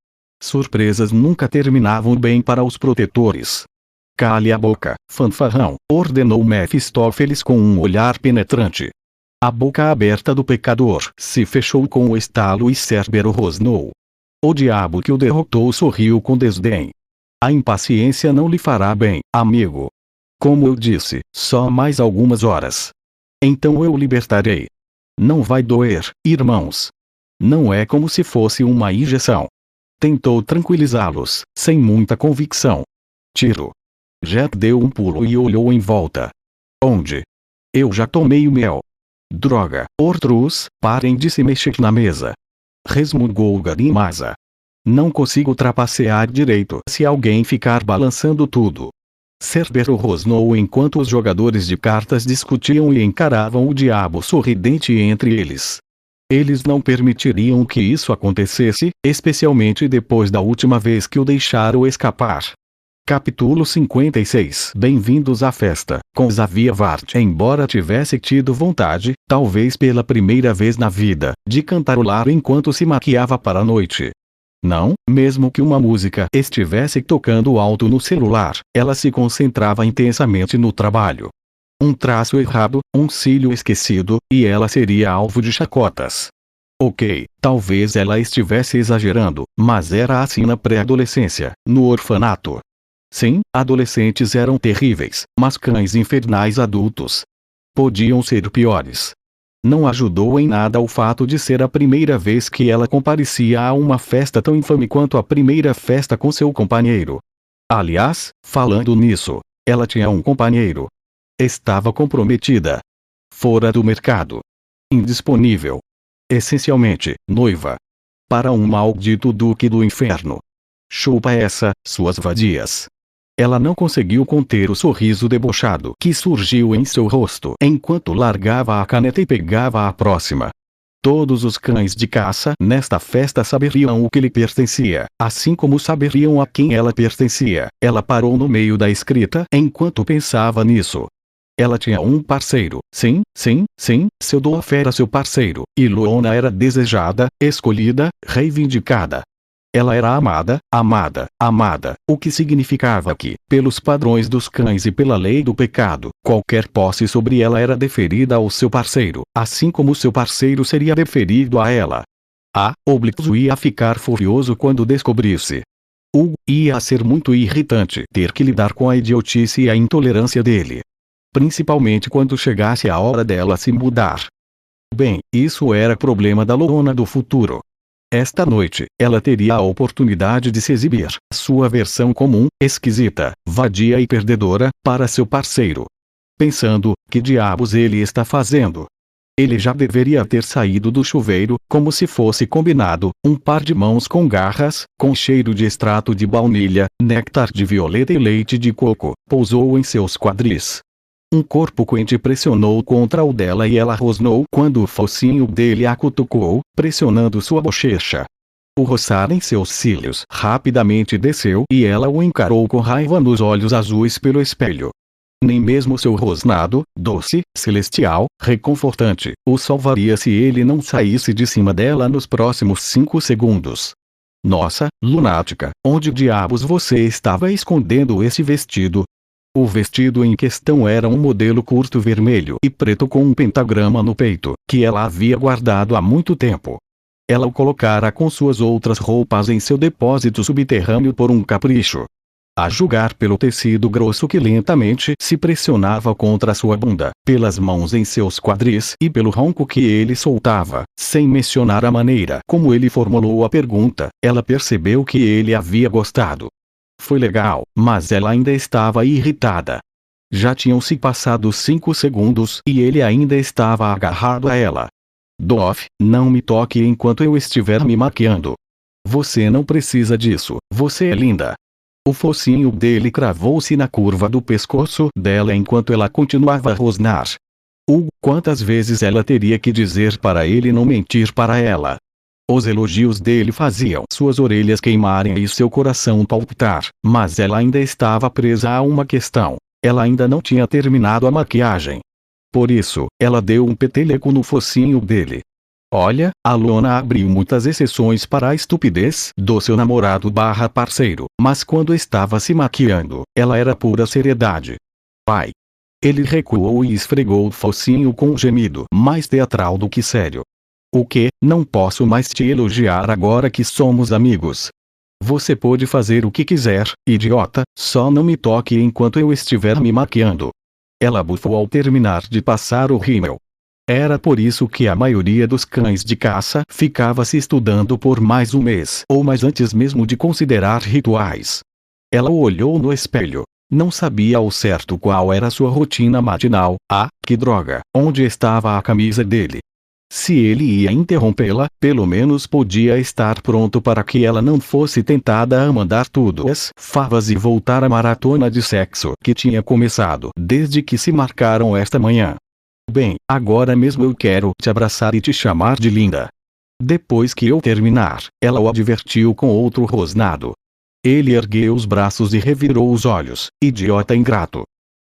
Surpresas nunca terminavam bem para os protetores. Cale a boca, fanfarrão, ordenou Mefistófeles com um olhar penetrante. A boca aberta do pecador se fechou com o estalo e Cérbero rosnou. O diabo que o derrotou sorriu com desdém. A impaciência não lhe fará bem, amigo. Como eu disse, só mais algumas horas. Então eu o libertarei. Não vai doer, irmãos. Não é como se fosse uma injeção. Tentou tranquilizá-los, sem muita convicção. Tiro. Jet deu um pulo e olhou em volta. Onde? Eu já tomei o mel. Droga, Ortrus, parem de se mexer na mesa. Resmungou Garimasa. Não consigo trapacear direito se alguém ficar balançando tudo. Cérbero rosnou enquanto os jogadores de cartas discutiam e encaravam o diabo sorridente entre eles. Eles não permitiriam que isso acontecesse, especialmente depois da última vez que o deixaram escapar. Capítulo 56. Bem-vindos à festa, com Xavier Vart. Embora tivesse tido vontade, talvez pela primeira vez na vida, de cantarolar enquanto se maquiava para a noite. Não, mesmo que uma música estivesse tocando alto no celular, ela se concentrava intensamente no trabalho. Um traço errado, um cílio esquecido, e ela seria alvo de chacotas. Ok, talvez ela estivesse exagerando, mas era assim na pré-adolescência, no orfanato. Sim, adolescentes eram terríveis, mas cães infernais adultos podiam ser piores. Não ajudou em nada o fato de ser a primeira vez que ela comparecia a uma festa tão infame quanto a primeira festa com seu companheiro. Aliás, falando nisso, ela tinha um companheiro. Estava comprometida. Fora do mercado. Indisponível. Essencialmente, noiva. Para um maldito duque do inferno. Chupa essa, suas vadias. Ela não conseguiu conter o sorriso debochado que surgiu em seu rosto enquanto largava a caneta e pegava a próxima. Todos os cães de caça nesta festa saberiam o que lhe pertencia, assim como saberiam a quem ela pertencia. Ela parou no meio da escrita enquanto pensava nisso. Ela tinha um parceiro, sim, seu Doaf era seu parceiro, e Luona era desejada, escolhida, reivindicada. Ela era amada, o que significava que, pelos padrões dos cães e pela lei do pecado, qualquer posse sobre ela era deferida ao seu parceiro, assim como seu parceiro seria deferido a ela. Oblixo ia ficar furioso quando descobrisse. Ia ser muito irritante ter que lidar com a idiotice e a intolerância dele. Principalmente quando chegasse a hora dela se mudar. Bem, isso era problema da Luona do futuro. Esta noite, ela teria a oportunidade de se exibir, sua versão comum, esquisita, vadia e perdedora, para seu parceiro. Pensando, que diabos ele está fazendo? Ele já deveria ter saído do chuveiro, como se fosse combinado, um par de mãos com garras, com cheiro de extrato de baunilha, néctar de violeta e leite de coco, pousou em seus quadris. Um corpo quente pressionou contra o dela e ela rosnou quando o focinho dele a cutucou, pressionando sua bochecha. O roçar em seus cílios rapidamente desceu e ela o encarou com raiva nos olhos azuis pelo espelho. Nem mesmo seu rosnado, doce, celestial, reconfortante, o salvaria se ele não saísse de cima dela nos próximos 5 segundos. Nossa, lunática, onde diabos você estava escondendo esse vestido? O vestido em questão era um modelo curto vermelho e preto com um pentagrama no peito, que ela havia guardado há muito tempo. Ela o colocara com suas outras roupas em seu depósito subterrâneo por um capricho. A julgar pelo tecido grosso que lentamente se pressionava contra sua bunda, pelas mãos em seus quadris e pelo ronco que ele soltava, sem mencionar a maneira como ele formulou a pergunta, ela percebeu que ele havia gostado. Foi legal, mas ela ainda estava irritada. Já tinham se passado 5 segundos e ele ainda estava agarrado a ela. Dove, não me toque enquanto eu estiver me maquiando. Você não precisa disso, você é linda. O focinho dele cravou-se na curva do pescoço dela enquanto ela continuava a rosnar. Quantas vezes ela teria que dizer para ele não mentir para ela? Os elogios dele faziam suas orelhas queimarem e seu coração palpitar, mas ela ainda estava presa a uma questão. Ela ainda não tinha terminado a maquiagem. Por isso, ela deu um peteleco no focinho dele. Olha, a Lona abriu muitas exceções para a estupidez do seu namorado/parceiro, mas quando estava se maquiando, ela era pura seriedade. Pai. Ele recuou e esfregou o focinho com um gemido mais teatral do que sério. O que? Não posso mais te elogiar agora que somos amigos. Você pode fazer o que quiser, idiota, só não me toque enquanto eu estiver me maquiando. Ela bufou ao terminar de passar o rímel. Era por isso que a maioria dos cães de caça ficava se estudando por mais um mês ou mais antes mesmo de considerar rituais. Ela olhou no espelho. Não sabia ao certo qual era sua rotina matinal. Que droga, onde estava a camisa dele? Se ele ia interrompê-la, pelo menos podia estar pronto para que ela não fosse tentada a mandar tudo às favas e voltar à maratona de sexo que tinha começado desde que se marcaram esta manhã. Bem, agora mesmo eu quero te abraçar e te chamar de linda. Depois que eu terminar, ela o advertiu com outro rosnado. Ele ergueu os braços e revirou os olhos, idiota ingrato.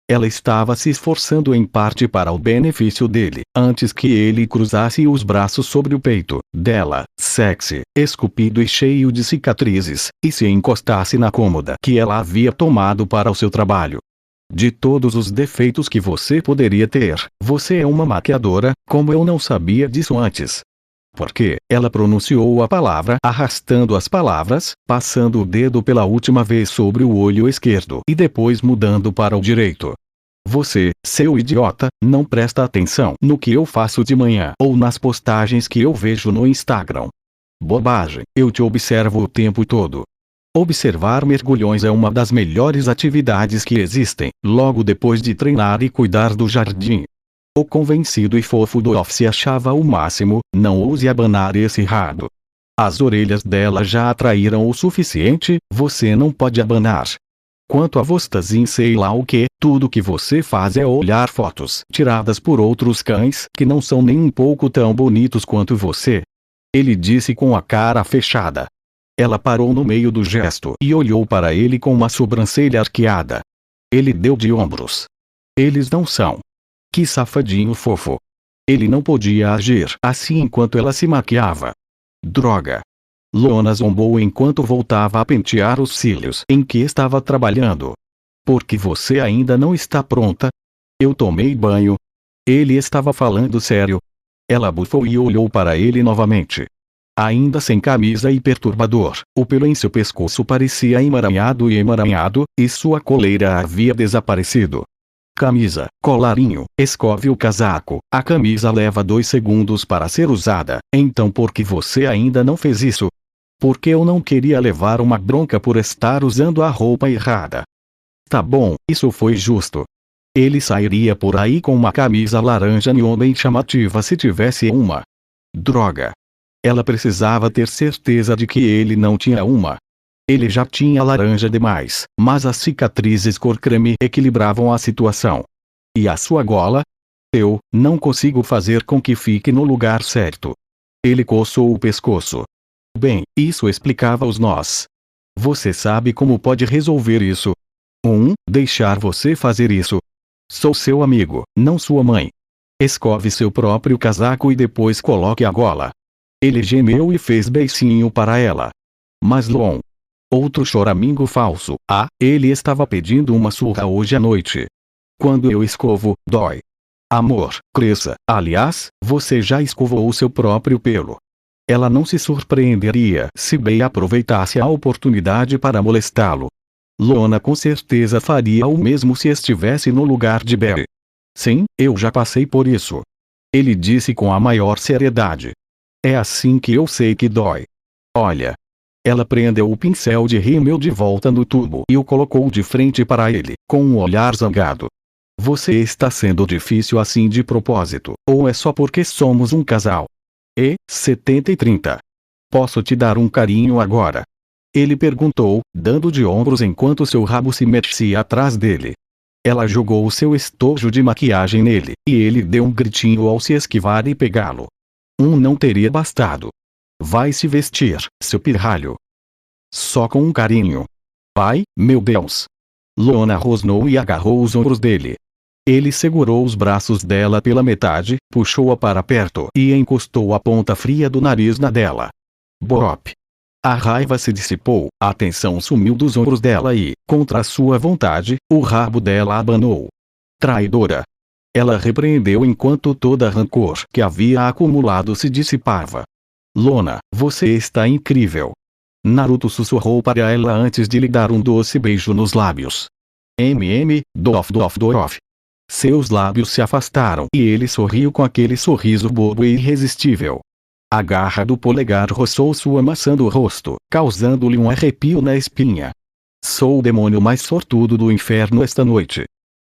Ela estava se esforçando em parte para o benefício dele, antes que ele cruzasse os braços sobre o peito dela, sexy, esculpido e cheio de cicatrizes, e se encostasse na cômoda que ela havia tomado para o seu trabalho. De todos os defeitos que você poderia ter, você é uma maquiadora, como eu não sabia disso antes. Porque, ela pronunciou a palavra arrastando as palavras, passando o dedo pela última vez sobre o olho esquerdo e depois mudando para o direito. Você, seu idiota, não presta atenção no que eu faço de manhã ou nas postagens que eu vejo no Instagram. Bobagem, eu te observo o tempo todo. Observar mergulhões é uma das melhores atividades que existem, logo depois de treinar e cuidar do jardim. O convencido e fofo do office achava o máximo, não ouse abanar esse rabo. As orelhas dela já atraíram o suficiente, você não pode abanar. Quanto a vostazin sei lá o que, tudo que você faz é olhar fotos tiradas por outros cães que não são nem um pouco tão bonitos quanto você. Ele disse com a cara fechada. Ela parou no meio do gesto e olhou para ele com uma sobrancelha arqueada. Ele deu de ombros. Eles não são. Que safadinho fofo. Ele não podia agir assim enquanto ela se maquiava. Droga. Lona zombou enquanto voltava a pentear os cílios em que estava trabalhando. Porque você ainda não está pronta? Eu tomei banho. Ele estava falando sério. Ela bufou e olhou para ele novamente. Ainda sem camisa e perturbador, o pelo em seu pescoço parecia emaranhado e sua coleira havia desaparecido. Camisa, colarinho, escove o casaco. A camisa leva 2 segundos para ser usada, então por que você ainda não fez isso? Porque eu não queria levar uma bronca por estar usando a roupa errada. Tá bom, isso foi justo. Ele sairia por aí com uma camisa laranja neon bem chamativa se tivesse uma. Droga. Ela precisava ter certeza de que ele não tinha uma. Ele já tinha laranja demais, mas as cicatrizes cor creme equilibravam a situação. E a sua gola? Eu não consigo fazer com que fique no lugar certo. Ele coçou o pescoço. Bem, isso explicava os nós. Você sabe como pode resolver isso? Deixar você fazer isso. Sou seu amigo, não sua mãe. Escove seu próprio casaco e depois coloque a gola. Ele gemeu e fez beicinho para ela. Mas Lon. Outro choramingo falso. Ele estava pedindo uma surra hoje à noite. Quando eu escovo, dói. Amor, cresça. Aliás, você já escovou seu próprio pelo. Ela não se surpreenderia se Bey aproveitasse a oportunidade para molestá-lo. Lona com certeza faria o mesmo se estivesse no lugar de Barry. Sim, eu já passei por isso. Ele disse com a maior seriedade. É assim que eu sei que dói. Olha. Ela prendeu o pincel de rímel de volta no tubo e o colocou de frente para ele, com um olhar zangado. Você está sendo difícil assim de propósito, ou é só porque somos um casal? 70 e 30. Posso te dar um carinho agora? Ele perguntou, dando de ombros enquanto seu rabo se mexia atrás dele. Ela jogou o seu estojo de maquiagem nele, e ele deu um gritinho ao se esquivar e pegá-lo. Não teria bastado. Vai se vestir, seu pirralho. Só com um carinho. Ai, meu Deus. Lona rosnou e agarrou os ombros dele. Ele segurou os braços dela pela metade, puxou-a para perto e encostou a ponta fria do nariz na dela. Bop. A raiva se dissipou, a tensão sumiu dos ombros dela e, contra sua vontade, o rabo dela abanou. Traidora. Ela repreendeu enquanto toda rancor que havia acumulado se dissipava. Lona, você está incrível. Naruto sussurrou para ela antes de lhe dar um doce beijo nos lábios. Dof. Seus lábios se afastaram e ele sorriu com aquele sorriso bobo e irresistível. A garra do polegar roçou sua maçã do rosto, causando-lhe um arrepio na espinha. Sou o demônio mais sortudo do inferno esta noite.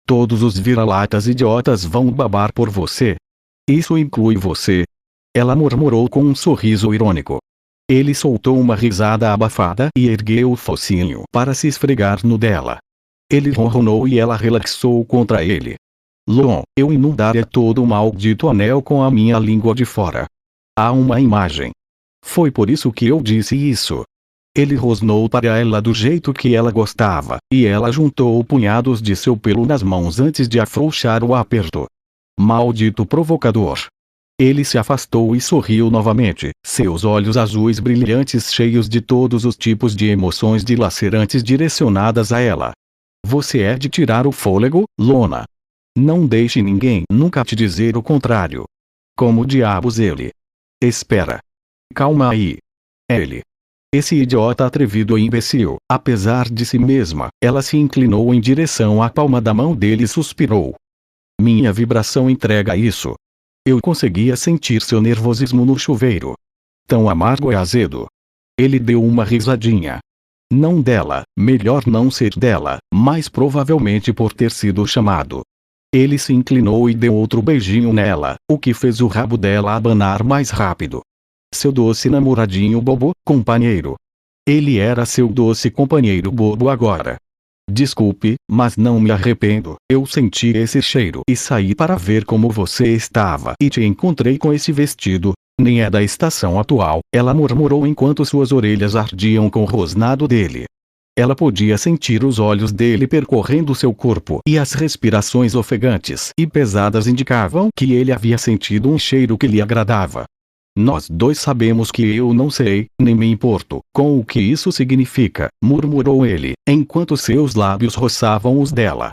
Todos os vira-latas idiotas vão babar por você. Isso inclui você. Ela murmurou com um sorriso irônico. Ele soltou uma risada abafada e ergueu o focinho para se esfregar no dela. Ele ronronou e ela relaxou contra ele. Lon, eu inundaria todo o maldito anel com a minha língua de fora. Há uma imagem. Foi por isso que eu disse isso. Ele rosnou para ela do jeito que ela gostava, e ela juntou punhados de seu pelo nas mãos antes de afrouxar o aperto. Maldito provocador. Ele se afastou e sorriu novamente, seus olhos azuis brilhantes cheios de todos os tipos de emoções dilacerantes direcionadas a ela. Você é de tirar o fôlego, Lona. Não deixe ninguém nunca te dizer o contrário. Como diabos ele? Espera. Calma aí. Ele. Esse idiota atrevido e imbecil, apesar de si mesma, ela se inclinou em direção à palma da mão dele e suspirou. Minha vibração entrega isso. Eu conseguia sentir seu nervosismo no chuveiro. Tão amargo e azedo. Ele deu uma risadinha. Não dela, melhor não ser dela, mas provavelmente por ter sido chamado. Ele se inclinou e deu outro beijinho nela, o que fez o rabo dela abanar mais rápido. Seu doce namoradinho bobo, companheiro. Ele era seu doce companheiro bobo agora. Desculpe, mas não me arrependo. Eu senti esse cheiro e saí para ver como você estava e te encontrei com esse vestido. Nem é da estação atual, ela murmurou enquanto suas orelhas ardiam com o rosnado dele. Ela podia sentir os olhos dele percorrendo seu corpo e as respirações ofegantes e pesadas indicavam que ele havia sentido um cheiro que lhe agradava. Nós dois sabemos que eu não sei, nem me importo, com o que isso significa, murmurou ele, enquanto seus lábios roçavam os dela.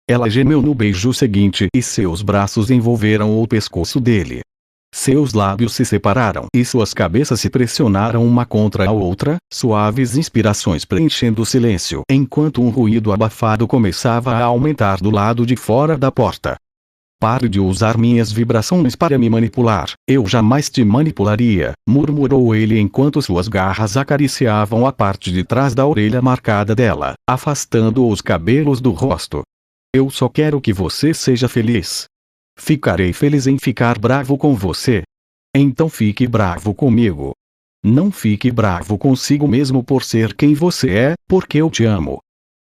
Ela gemeu no beijo seguinte e seus braços envolveram o pescoço dele. Seus lábios se separaram e suas cabeças se pressionaram uma contra a outra, suaves inspirações preenchendo o silêncio, enquanto um ruído abafado começava a aumentar do lado de fora da porta. Pare de usar minhas vibrações para me manipular, eu jamais te manipularia, murmurou ele enquanto suas garras acariciavam a parte de trás da orelha marcada dela, afastando os cabelos do rosto. Eu só quero que você seja feliz. Ficarei feliz em ficar bravo com você. Então fique bravo comigo. Não fique bravo consigo mesmo por ser quem você é, porque eu te amo.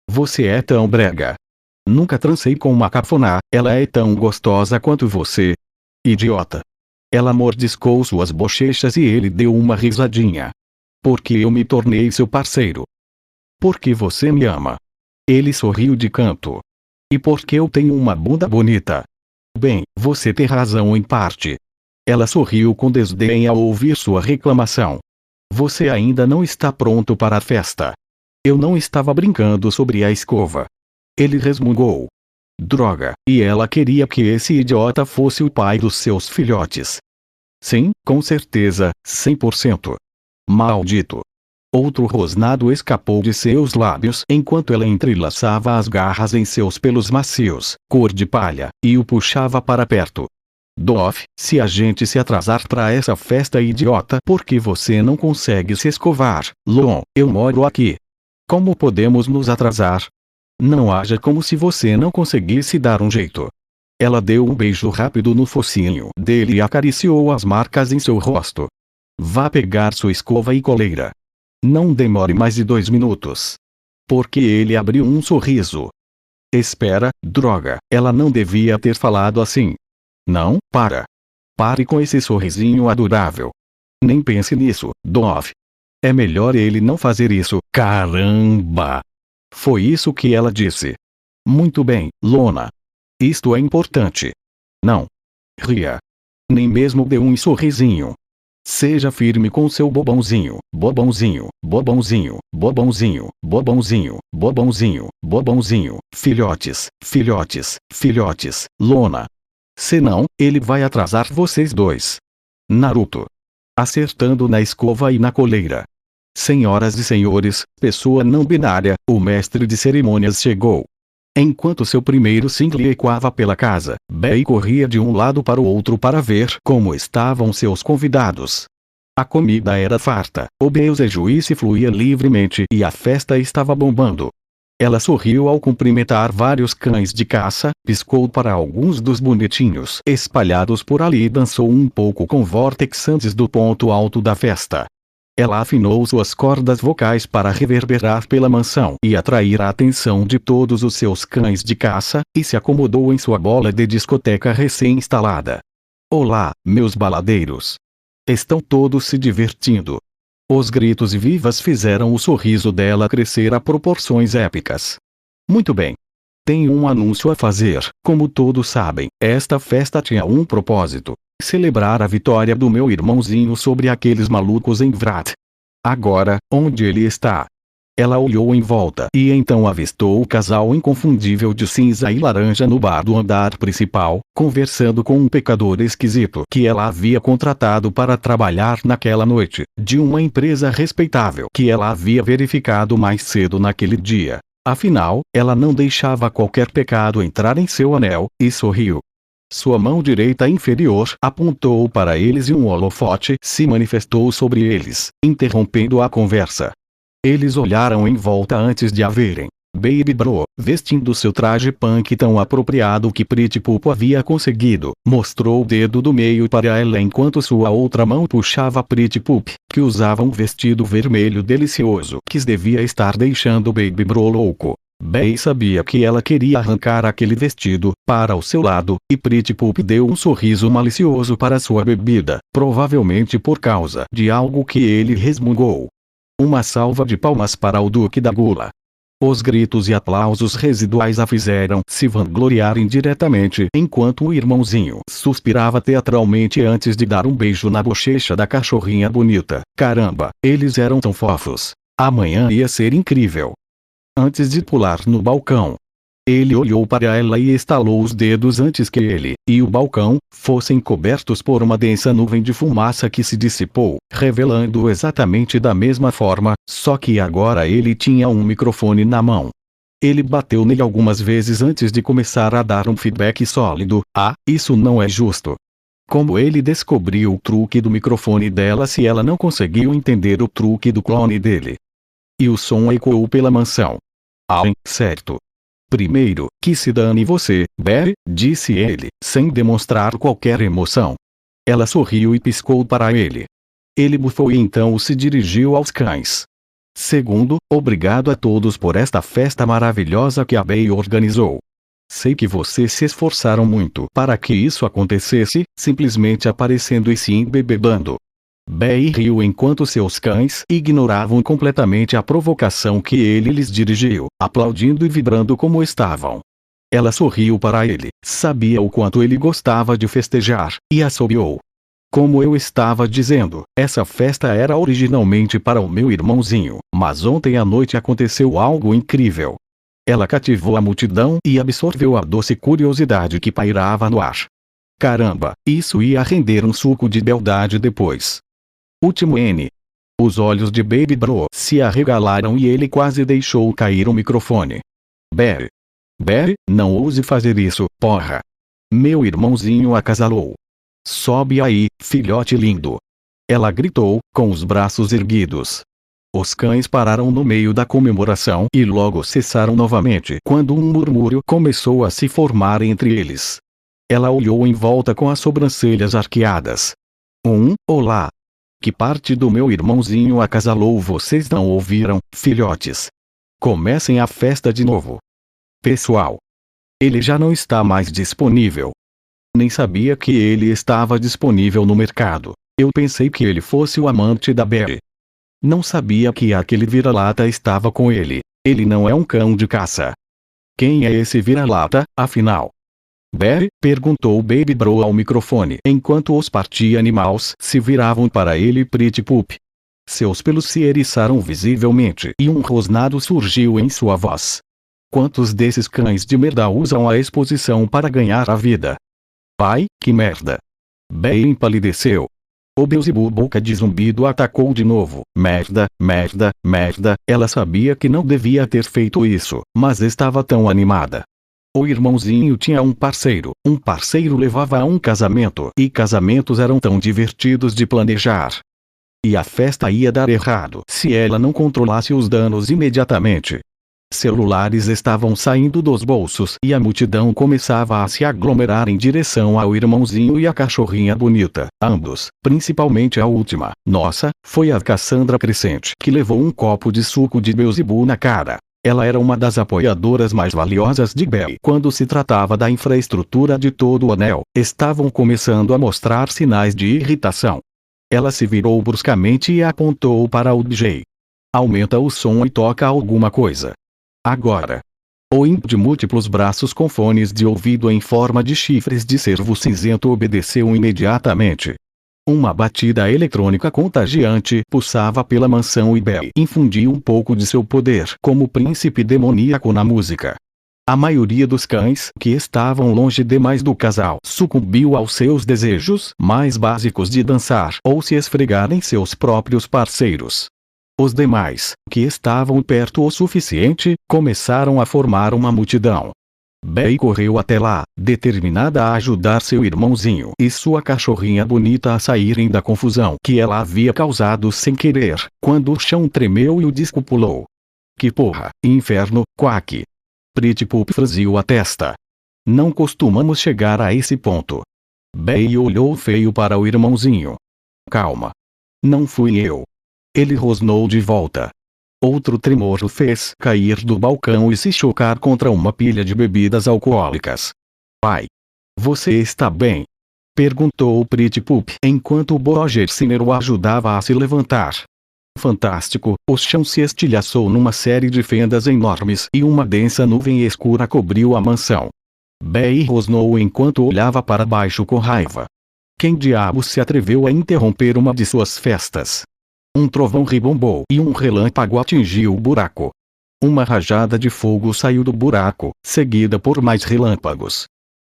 Você é tão brega. Nunca transei com uma cafona, ela é tão gostosa quanto você. Idiota. Ela mordiscou suas bochechas e ele deu uma risadinha. Porque eu me tornei seu parceiro. Porque você me ama. Ele sorriu de canto. E porque eu tenho uma bunda bonita. Bem, você tem razão em parte. Ela sorriu com desdém ao ouvir sua reclamação. Você ainda não está pronto para a festa. Eu não estava brincando sobre a escova. Ele resmungou. Droga, e ela queria que esse idiota fosse o pai dos seus filhotes. Sim, com certeza, 100%. Maldito. Outro rosnado escapou de seus lábios enquanto ela entrelaçava as garras em seus pelos macios, cor de palha, e o puxava para perto. Dove, se a gente se atrasar para essa festa idiota porque você não consegue se escovar, Lon, eu moro aqui. Como podemos nos atrasar? Não haja como se você não conseguisse dar um jeito. Ela deu um beijo rápido no focinho dele e acariciou as marcas em seu rosto. Vá pegar sua escova e coleira. Não demore mais de 2 minutos. Porque ele abriu um sorriso. Espera, droga, ela não devia ter falado assim. Não, para. Pare com esse sorrisinho adorável. Nem pense nisso, Dove. É melhor ele não fazer isso, caramba! Foi isso que ela disse. Muito bem, Lona. Isto é importante. Não. Ria. Nem mesmo dê um sorrisinho. Seja firme com seu bobãozinho, bobãozinho, bobãozinho, bobãozinho, bobãozinho, bobãozinho, bobãozinho, filhotes, filhotes, filhotes, Lona. Senão, ele vai atrasar vocês dois. Naruto. Acertando na escova e na coleira. Senhoras e senhores, pessoa não binária, o mestre de cerimônias chegou. Enquanto seu primeiro single ecoava pela casa, Bei corria de um lado para o outro para ver como estavam seus convidados. A comida era farta, o beijo fluía livremente e a festa estava bombando. Ela sorriu ao cumprimentar vários cães de caça, piscou para alguns dos bonitinhos espalhados por ali e dançou um pouco com Vortex antes do ponto alto da festa. Ela afinou suas cordas vocais para reverberar pela mansão e atrair a atenção de todos os seus cães de caça, e se acomodou em sua bola de discoteca recém-instalada. Olá, meus baladeiros! Estão todos se divertindo. Os gritos e vivas fizeram o sorriso dela crescer a proporções épicas. Muito bem. Tenho um anúncio a fazer. Como todos sabem, esta festa tinha um propósito. Celebrar a vitória do meu irmãozinho sobre aqueles malucos em Vrat. Agora, onde ele está? Ela olhou em volta e então avistou o casal inconfundível de cinza e laranja no bar do andar principal, conversando com um pecador esquisito que ela havia contratado para trabalhar naquela noite, de uma empresa respeitável que ela havia verificado mais cedo naquele dia. Afinal, ela não deixava qualquer pecado entrar em seu anel, e sorriu. Sua mão direita inferior apontou para eles e um holofote se manifestou sobre eles, interrompendo a conversa. Eles olharam em volta antes de a verem. Baby Bro, vestindo seu traje punk tão apropriado que Pretty Poop havia conseguido, mostrou o dedo do meio para ela enquanto sua outra mão puxava Pretty Poop, que usava um vestido vermelho delicioso que devia estar deixando Baby Bro louco. Bei sabia que ela queria arrancar aquele vestido para o seu lado, e Pretty Poop deu um sorriso malicioso para sua bebida, provavelmente por causa de algo que ele resmungou. Uma salva de palmas para o Duque da Gula. Os gritos e aplausos residuais a fizeram se vangloriar indiretamente enquanto o irmãozinho suspirava teatralmente antes de dar um beijo na bochecha da cachorrinha bonita. Caramba, eles eram tão fofos. Amanhã ia ser incrível. Antes de pular no balcão, ele olhou para ela e estalou os dedos antes que ele e o balcão fossem cobertos por uma densa nuvem de fumaça que se dissipou, revelando exatamente da mesma forma, só que agora ele tinha um microfone na mão. Ele bateu nele algumas vezes antes de começar a dar um feedback sólido. Ah, isso não é justo. Como ele descobriu o truque do microfone dela se ela não conseguiu entender o truque do clone dele? E o som ecoou pela mansão. Ah, certo. Primeiro, que se dane você, Barry, disse ele, sem demonstrar qualquer emoção. Ela sorriu e piscou para ele. Ele bufou e então se dirigiu aos cães. Segundo, obrigado a todos por esta festa maravilhosa que a Bei organizou. Sei que vocês se esforçaram muito para que isso acontecesse, simplesmente aparecendo e se embebedando. Bei riu enquanto seus cães ignoravam completamente a provocação que ele lhes dirigiu, aplaudindo e vibrando como estavam. Ela sorriu para ele, sabia o quanto ele gostava de festejar, e assobiou. Como eu estava dizendo, essa festa era originalmente para o meu irmãozinho, mas ontem à noite aconteceu algo incrível. Ela cativou a multidão e absorveu a doce curiosidade que pairava no ar. Caramba, isso ia render um suco de beldade depois. Último N. Os olhos de Baby Bro se se arregalaram e ele quase deixou cair o microfone. Barry. Barry, não ouse fazer isso, porra. Meu irmãozinho acasalou. Sobe aí, filhote lindo. Ela gritou, com os braços erguidos. Os cães pararam no meio da comemoração e logo cessaram novamente quando um murmúrio começou a se formar entre eles. Ela olhou em volta com as sobrancelhas arqueadas. Olá. Que parte do meu irmãozinho acasalou vocês não ouviram, filhotes? Comecem a festa de novo. Pessoal. Ele já não está mais disponível. Nem sabia que ele estava disponível no mercado. Eu pensei que ele fosse o amante da Barry. Não sabia que aquele vira-lata estava com ele. Ele não é um cão de caça. Quem é esse vira-lata, afinal? Barry, perguntou Baby Bro ao microfone enquanto os Party Animals se viravam para ele. Pretty Poop. Seus pelos se eriçaram visivelmente e um rosnado surgiu em sua voz. Quantos desses cães de merda usam a exposição para ganhar a vida? Pai, que merda. Barry empalideceu. O Beelzebub boca de zumbido atacou de novo. Merda, merda, merda. Ela sabia que não devia ter feito isso, mas estava tão animada. O irmãozinho tinha um parceiro levava a um casamento e casamentos eram tão divertidos de planejar. E a festa ia dar errado se ela não controlasse os danos imediatamente. Celulares estavam saindo dos bolsos e a multidão começava a se aglomerar em direção ao irmãozinho e a cachorrinha bonita. Ambos, principalmente a última. Nossa, foi a Cassandra Crescente que levou um copo de suco de Beelzebub na cara. Ela era uma das apoiadoras mais valiosas de Barry. Quando se tratava da infraestrutura de todo o anel, estavam começando a mostrar sinais de irritação. Ela se virou bruscamente e apontou para o DJ. Aumenta o som e toca alguma coisa. Agora. O imp de múltiplos braços com fones de ouvido em forma de chifres de cervo cinzento obedeceu imediatamente. Uma batida eletrônica contagiante pulsava pela mansão e Barry infundia um pouco de seu poder como príncipe demoníaco na música. A maioria dos cães que estavam longe demais do casal sucumbiu aos seus desejos mais básicos de dançar ou se esfregar em seus próprios parceiros. Os demais, que estavam perto o suficiente, começaram a formar uma multidão. Barry correu até lá, determinada a ajudar seu irmãozinho e sua cachorrinha bonita a saírem da confusão que ela havia causado sem querer, quando o chão tremeu e o disco pulou. Que porra, inferno, quack. Pretty Poop franziu a testa. Não costumamos chegar a esse ponto. Barry olhou feio para o irmãozinho. Calma. Não fui eu. Ele rosnou de volta. Outro tremor o fez cair do balcão e se chocar contra uma pilha de bebidas alcoólicas. Pai. Você está bem? Perguntou Pretty Poop enquanto Roger Sinner o ajudava a se levantar. Fantástico, o chão se estilhaçou numa série de fendas enormes e uma densa nuvem escura cobriu a mansão. Barry rosnou enquanto olhava para baixo com raiva. Quem diabos se atreveu a interromper uma de suas festas? Um trovão ribombou e um relâmpago atingiu o buraco. Uma rajada de fogo saiu do buraco, seguida por mais relâmpagos.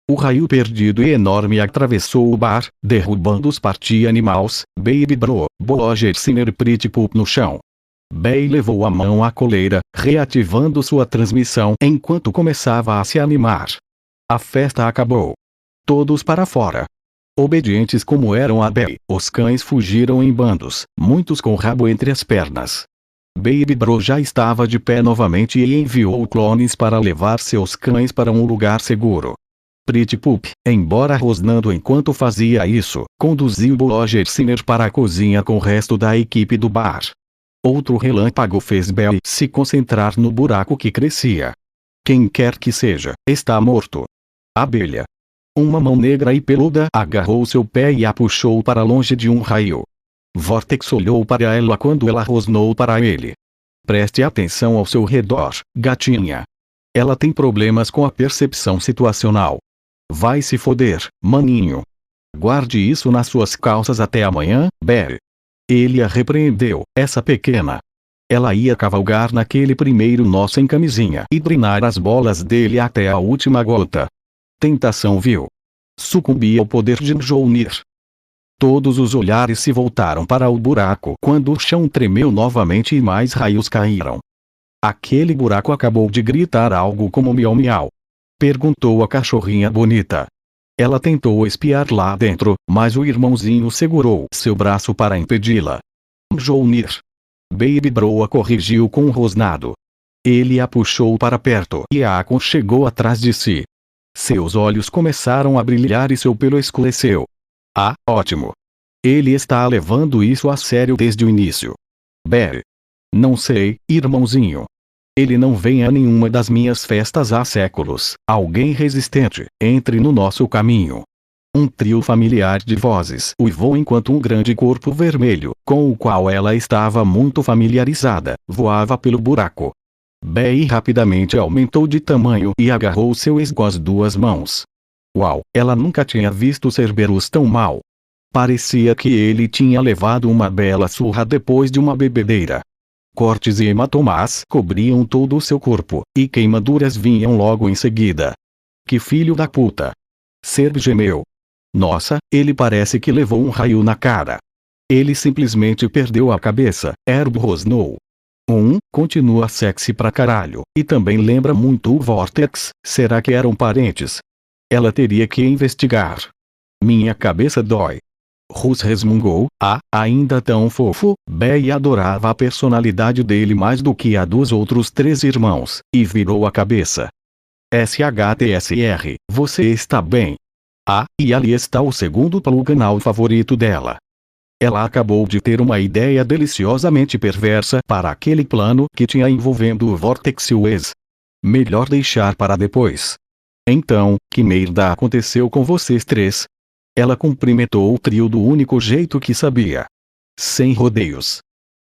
O raio perdido e enorme atravessou o bar, derrubando os Party Animals, Baby Bro, Roger Sinner e Pretty Poop no chão. Barry levou a mão à coleira, reativando sua transmissão enquanto começava a se animar. A festa acabou. Todos para fora. Obedientes como eram a Barry, os cães fugiram em bandos, muitos com o rabo entre as pernas. Baby Bro já estava de pé novamente e enviou clones para levar seus cães para um lugar seguro. Pretty Poop, embora rosnando enquanto fazia isso, conduziu Roger Sinner para a cozinha com o resto da equipe do bar. Outro relâmpago fez Barry se concentrar no buraco que crescia. Quem quer que seja, está morto. Abelha. Uma mão negra e peluda agarrou seu pé e a puxou para longe de um raio. Vortex olhou para ela quando ela rosnou para ele. Preste atenção ao seu redor, gatinha. Ela tem problemas com a percepção situacional. Vai se foder, maninho. Guarde isso nas suas calças até amanhã, Barry. Ele a repreendeu, essa pequena. Ela ia cavalgar naquele primeiro nó sem camisinha e drenar as bolas dele até a última gota. Tentação vil. Sucumbia ao poder de Mjolnir. Todos os olhares se voltaram para o buraco quando o chão tremeu novamente e mais raios caíram. Aquele buraco acabou de gritar algo como miau miau. Perguntou a cachorrinha bonita. Ela tentou espiar lá dentro, mas o irmãozinho segurou seu braço para impedi-la. Mjolnir. Baby Bro a corrigiu com um rosnado. Ele a puxou para perto e a aconchegou atrás de si. Seus olhos começaram a brilhar e seu pelo escureceu. Ah, ótimo. Ele está levando isso a sério desde o início. Barry. Não sei, irmãozinho. Ele não vem a nenhuma das minhas festas há séculos. Alguém resistente, entre no nosso caminho. Um trio familiar de vozes uivou enquanto um grande corpo vermelho, com o qual ela estava muito familiarizada, voava pelo buraco. Bey rapidamente aumentou de tamanho e agarrou seu esgo às duas mãos. Uau, ela nunca tinha visto Cerberus tão mal. Parecia que ele tinha levado uma bela surra depois de uma bebedeira. Cortes e hematomas cobriam todo o seu corpo, e queimaduras vinham logo em seguida. Que filho da puta! Cerb gemeu. Nossa, ele parece que levou um raio na cara. Ele simplesmente perdeu a cabeça, Herb rosnou. Continua sexy pra caralho, e também lembra muito o Vortex, será que eram parentes? Ela teria que investigar. Minha cabeça dói. Rus resmungou, ainda tão fofo. Bey adorava a personalidade dele mais do que a dos outros 3 irmãos, e virou a cabeça. SHTSR, você está bem? E ali está o segundo pluginal favorito dela. Ela acabou de ter uma ideia deliciosamente perversa para aquele plano que tinha envolvendo o Vortex e o ex. Melhor deixar para depois. Então, que merda aconteceu com vocês 3? Ela cumprimentou o trio do único jeito que sabia. Sem rodeios.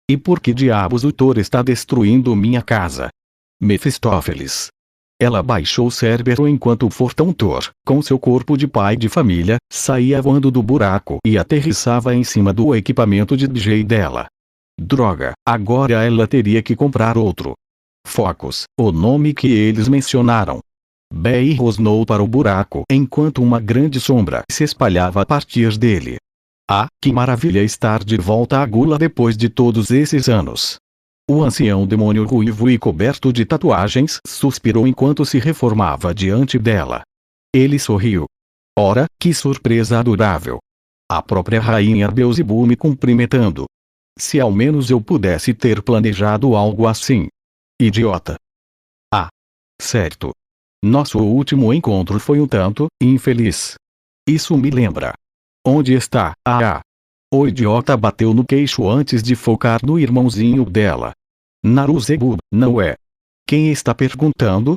E por que diabos o Thor está destruindo minha casa? Mefistófeles. Ela baixou o cérebro enquanto o fortão Thor, com seu corpo de pai de família, saía voando do buraco e aterrissava em cima do equipamento de DJ dela. Droga, agora ela teria que comprar outro. Focus, o nome que eles mencionaram. Bey rosnou para o buraco enquanto uma grande sombra se espalhava a partir dele. Que maravilha estar de volta à Gula depois de todos esses anos. O ancião demônio ruivo e coberto de tatuagens suspirou enquanto se reformava diante dela. Ele sorriu. Ora, que surpresa adorável. A própria rainha Beelzebub me cumprimentando. Se ao menos eu pudesse ter planejado algo assim. Idiota. Certo. Nosso último encontro foi um tanto infeliz. Isso me lembra. Onde está? O idiota bateu no queixo antes de focar no irmãozinho dela. Naruzebub, não é? Quem está perguntando?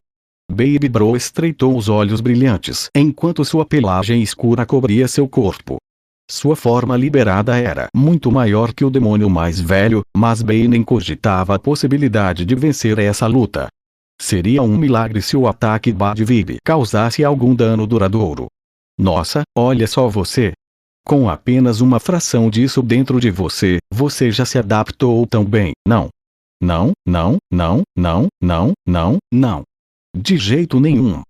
Baby Bro estreitou os olhos brilhantes enquanto sua pelagem escura cobria seu corpo. Sua forma liberada era muito maior que o demônio mais velho, mas Bey nem cogitava a possibilidade de vencer essa luta. Seria um milagre se o ataque Bad Vibe causasse algum dano duradouro. Nossa, olha só você. Com apenas uma fração disso dentro de você, você já se adaptou tão bem, não? Não. De jeito nenhum.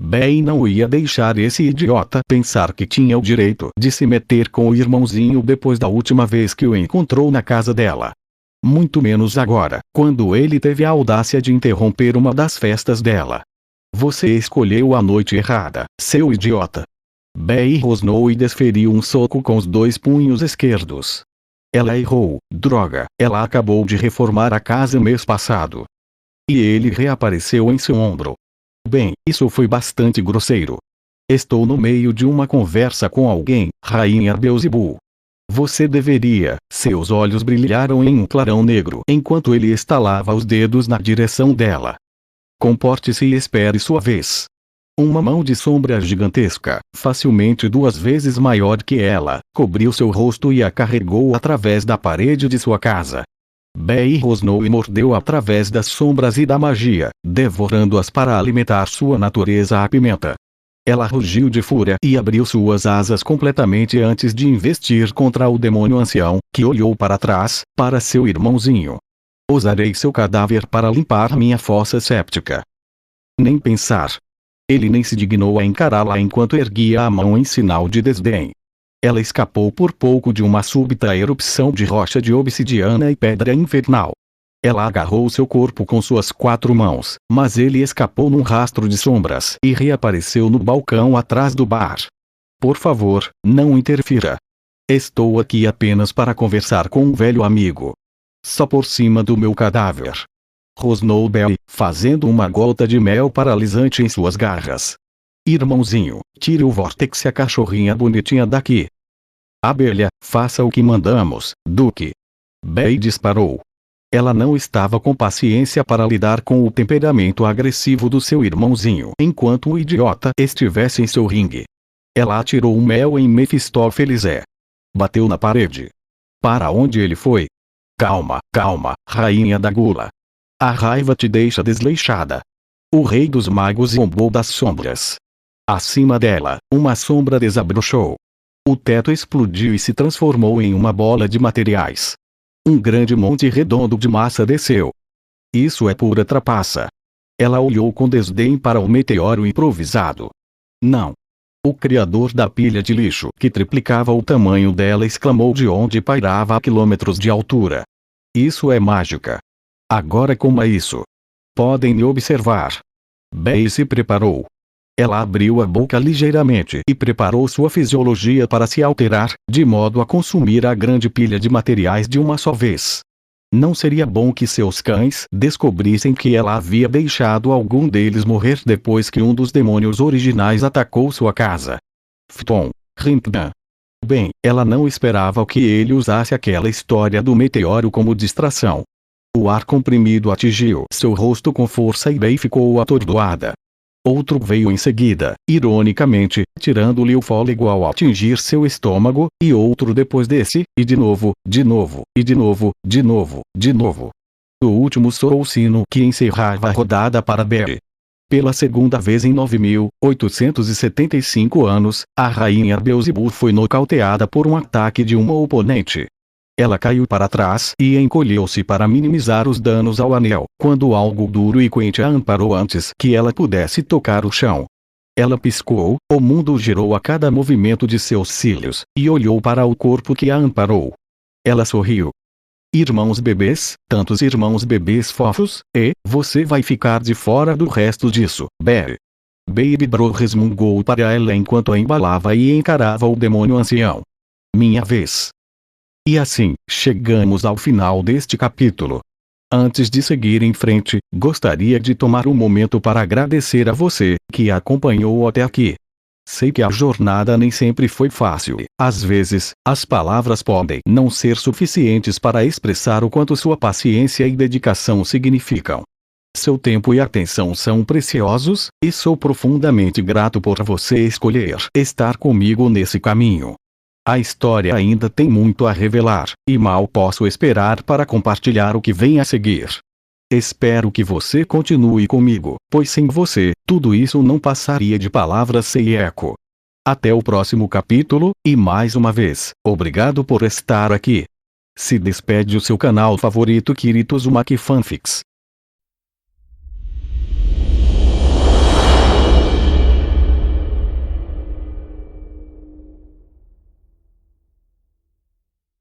Bey não ia deixar esse idiota pensar que tinha o direito de se meter com o irmãozinho depois da última vez que o encontrou na casa dela. Muito menos agora, quando ele teve a audácia de interromper uma das festas dela. Você escolheu a noite errada, seu idiota. Bey rosnou e desferiu um soco com os 2 punhos esquerdos. Ela errou, droga, ela acabou de reformar a casa mês passado. E ele reapareceu em seu ombro. Bem, isso foi bastante grosseiro. Estou no meio de uma conversa com alguém, rainha Beelzebub. Você deveria. Seus olhos brilharam em um clarão negro enquanto ele estalava os dedos na direção dela. Comporte-se e espere sua vez. Uma mão de sombra gigantesca, facilmente 2 vezes maior que ela, cobriu seu rosto e a carregou através da parede de sua casa. Bey rosnou e mordeu através das sombras e da magia, devorando-as para alimentar sua natureza à pimenta. Ela rugiu de fúria e abriu suas asas completamente antes de investir contra o demônio ancião, que olhou para trás, para seu irmãozinho. Usarei seu cadáver para limpar minha fossa séptica. Nem pensar. Ele nem se dignou a encará-la enquanto erguia a mão em sinal de desdém. Ela escapou por pouco de uma súbita erupção de rocha de obsidiana e pedra infernal. Ela agarrou seu corpo com suas 4 mãos, mas ele escapou num rastro de sombras e reapareceu no balcão atrás do bar. Por favor, não interfira. Estou aqui apenas para conversar com um velho amigo. Só por cima do meu cadáver. Rosnou Belle, fazendo uma gota de mel paralisante em suas garras. Irmãozinho, tire o vórtex e a cachorrinha bonitinha daqui. Abelha, faça o que mandamos, Duque. Belle disparou. Ela não estava com paciência para lidar com o temperamento agressivo do seu irmãozinho enquanto o idiota estivesse em seu ringue. Ela atirou o mel em Mefistófeles e bateu na parede. Para onde ele foi? Calma, calma, rainha da gula. A raiva te deixa desleixada. O rei dos magos zombou das sombras. Acima dela, uma sombra desabrochou. O teto explodiu e se transformou em uma bola de materiais. Um grande monte redondo de massa desceu. Isso é pura trapaça. Ela olhou com desdém para o meteoro improvisado. Não. O criador da pilha de lixo que triplicava o tamanho dela exclamou de onde pairava a quilômetros de altura. Isso é mágica. Agora coma isso. Podem me observar. Belle se preparou. Ela abriu a boca ligeiramente e preparou sua fisiologia para se alterar, de modo a consumir a grande pilha de materiais de uma só vez. Não seria bom que seus cães descobrissem que ela havia deixado algum deles morrer depois que um dos demônios originais atacou sua casa. Phtong, Rintan. Bem, ela não esperava que ele usasse aquela história do meteoro como distração. O ar comprimido atingiu seu rosto com força e Belle ficou atordoada. Outro veio em seguida, ironicamente, tirando-lhe o fôlego ao atingir seu estômago, e outro depois desse, e de novo, de novo, e de novo, de novo, de novo. O último soou o sino que encerrava a rodada para Belle. Pela segunda vez em 9.875 anos, a rainha Beelzebub foi nocauteada por um ataque de uma oponente. Ela caiu para trás e encolheu-se para minimizar os danos ao anel, quando algo duro e quente a amparou antes que ela pudesse tocar o chão. Ela piscou, o mundo girou a cada movimento de seus cílios, e olhou para o corpo que a amparou. Ela sorriu. Irmãos bebês, tantos irmãos bebês fofos, e você vai ficar de fora do resto disso, Belle. Baby Bro resmungou para ela enquanto a embalava e encarava o demônio ancião. Minha vez. E assim, chegamos ao final deste capítulo. Antes de seguir em frente, gostaria de tomar um momento para agradecer a você, que a acompanhou até aqui. Sei que a jornada nem sempre foi fácil e, às vezes, as palavras podem não ser suficientes para expressar o quanto sua paciência e dedicação significam. Seu tempo e atenção são preciosos, e sou profundamente grato por você escolher estar comigo nesse caminho. A história ainda tem muito a revelar, e mal posso esperar para compartilhar o que vem a seguir. Espero que você continue comigo, pois sem você, tudo isso não passaria de palavras sem eco. Até o próximo capítulo, e mais uma vez, obrigado por estar aqui. Se despede o seu canal favorito Kirito Uzumaki Fanfics.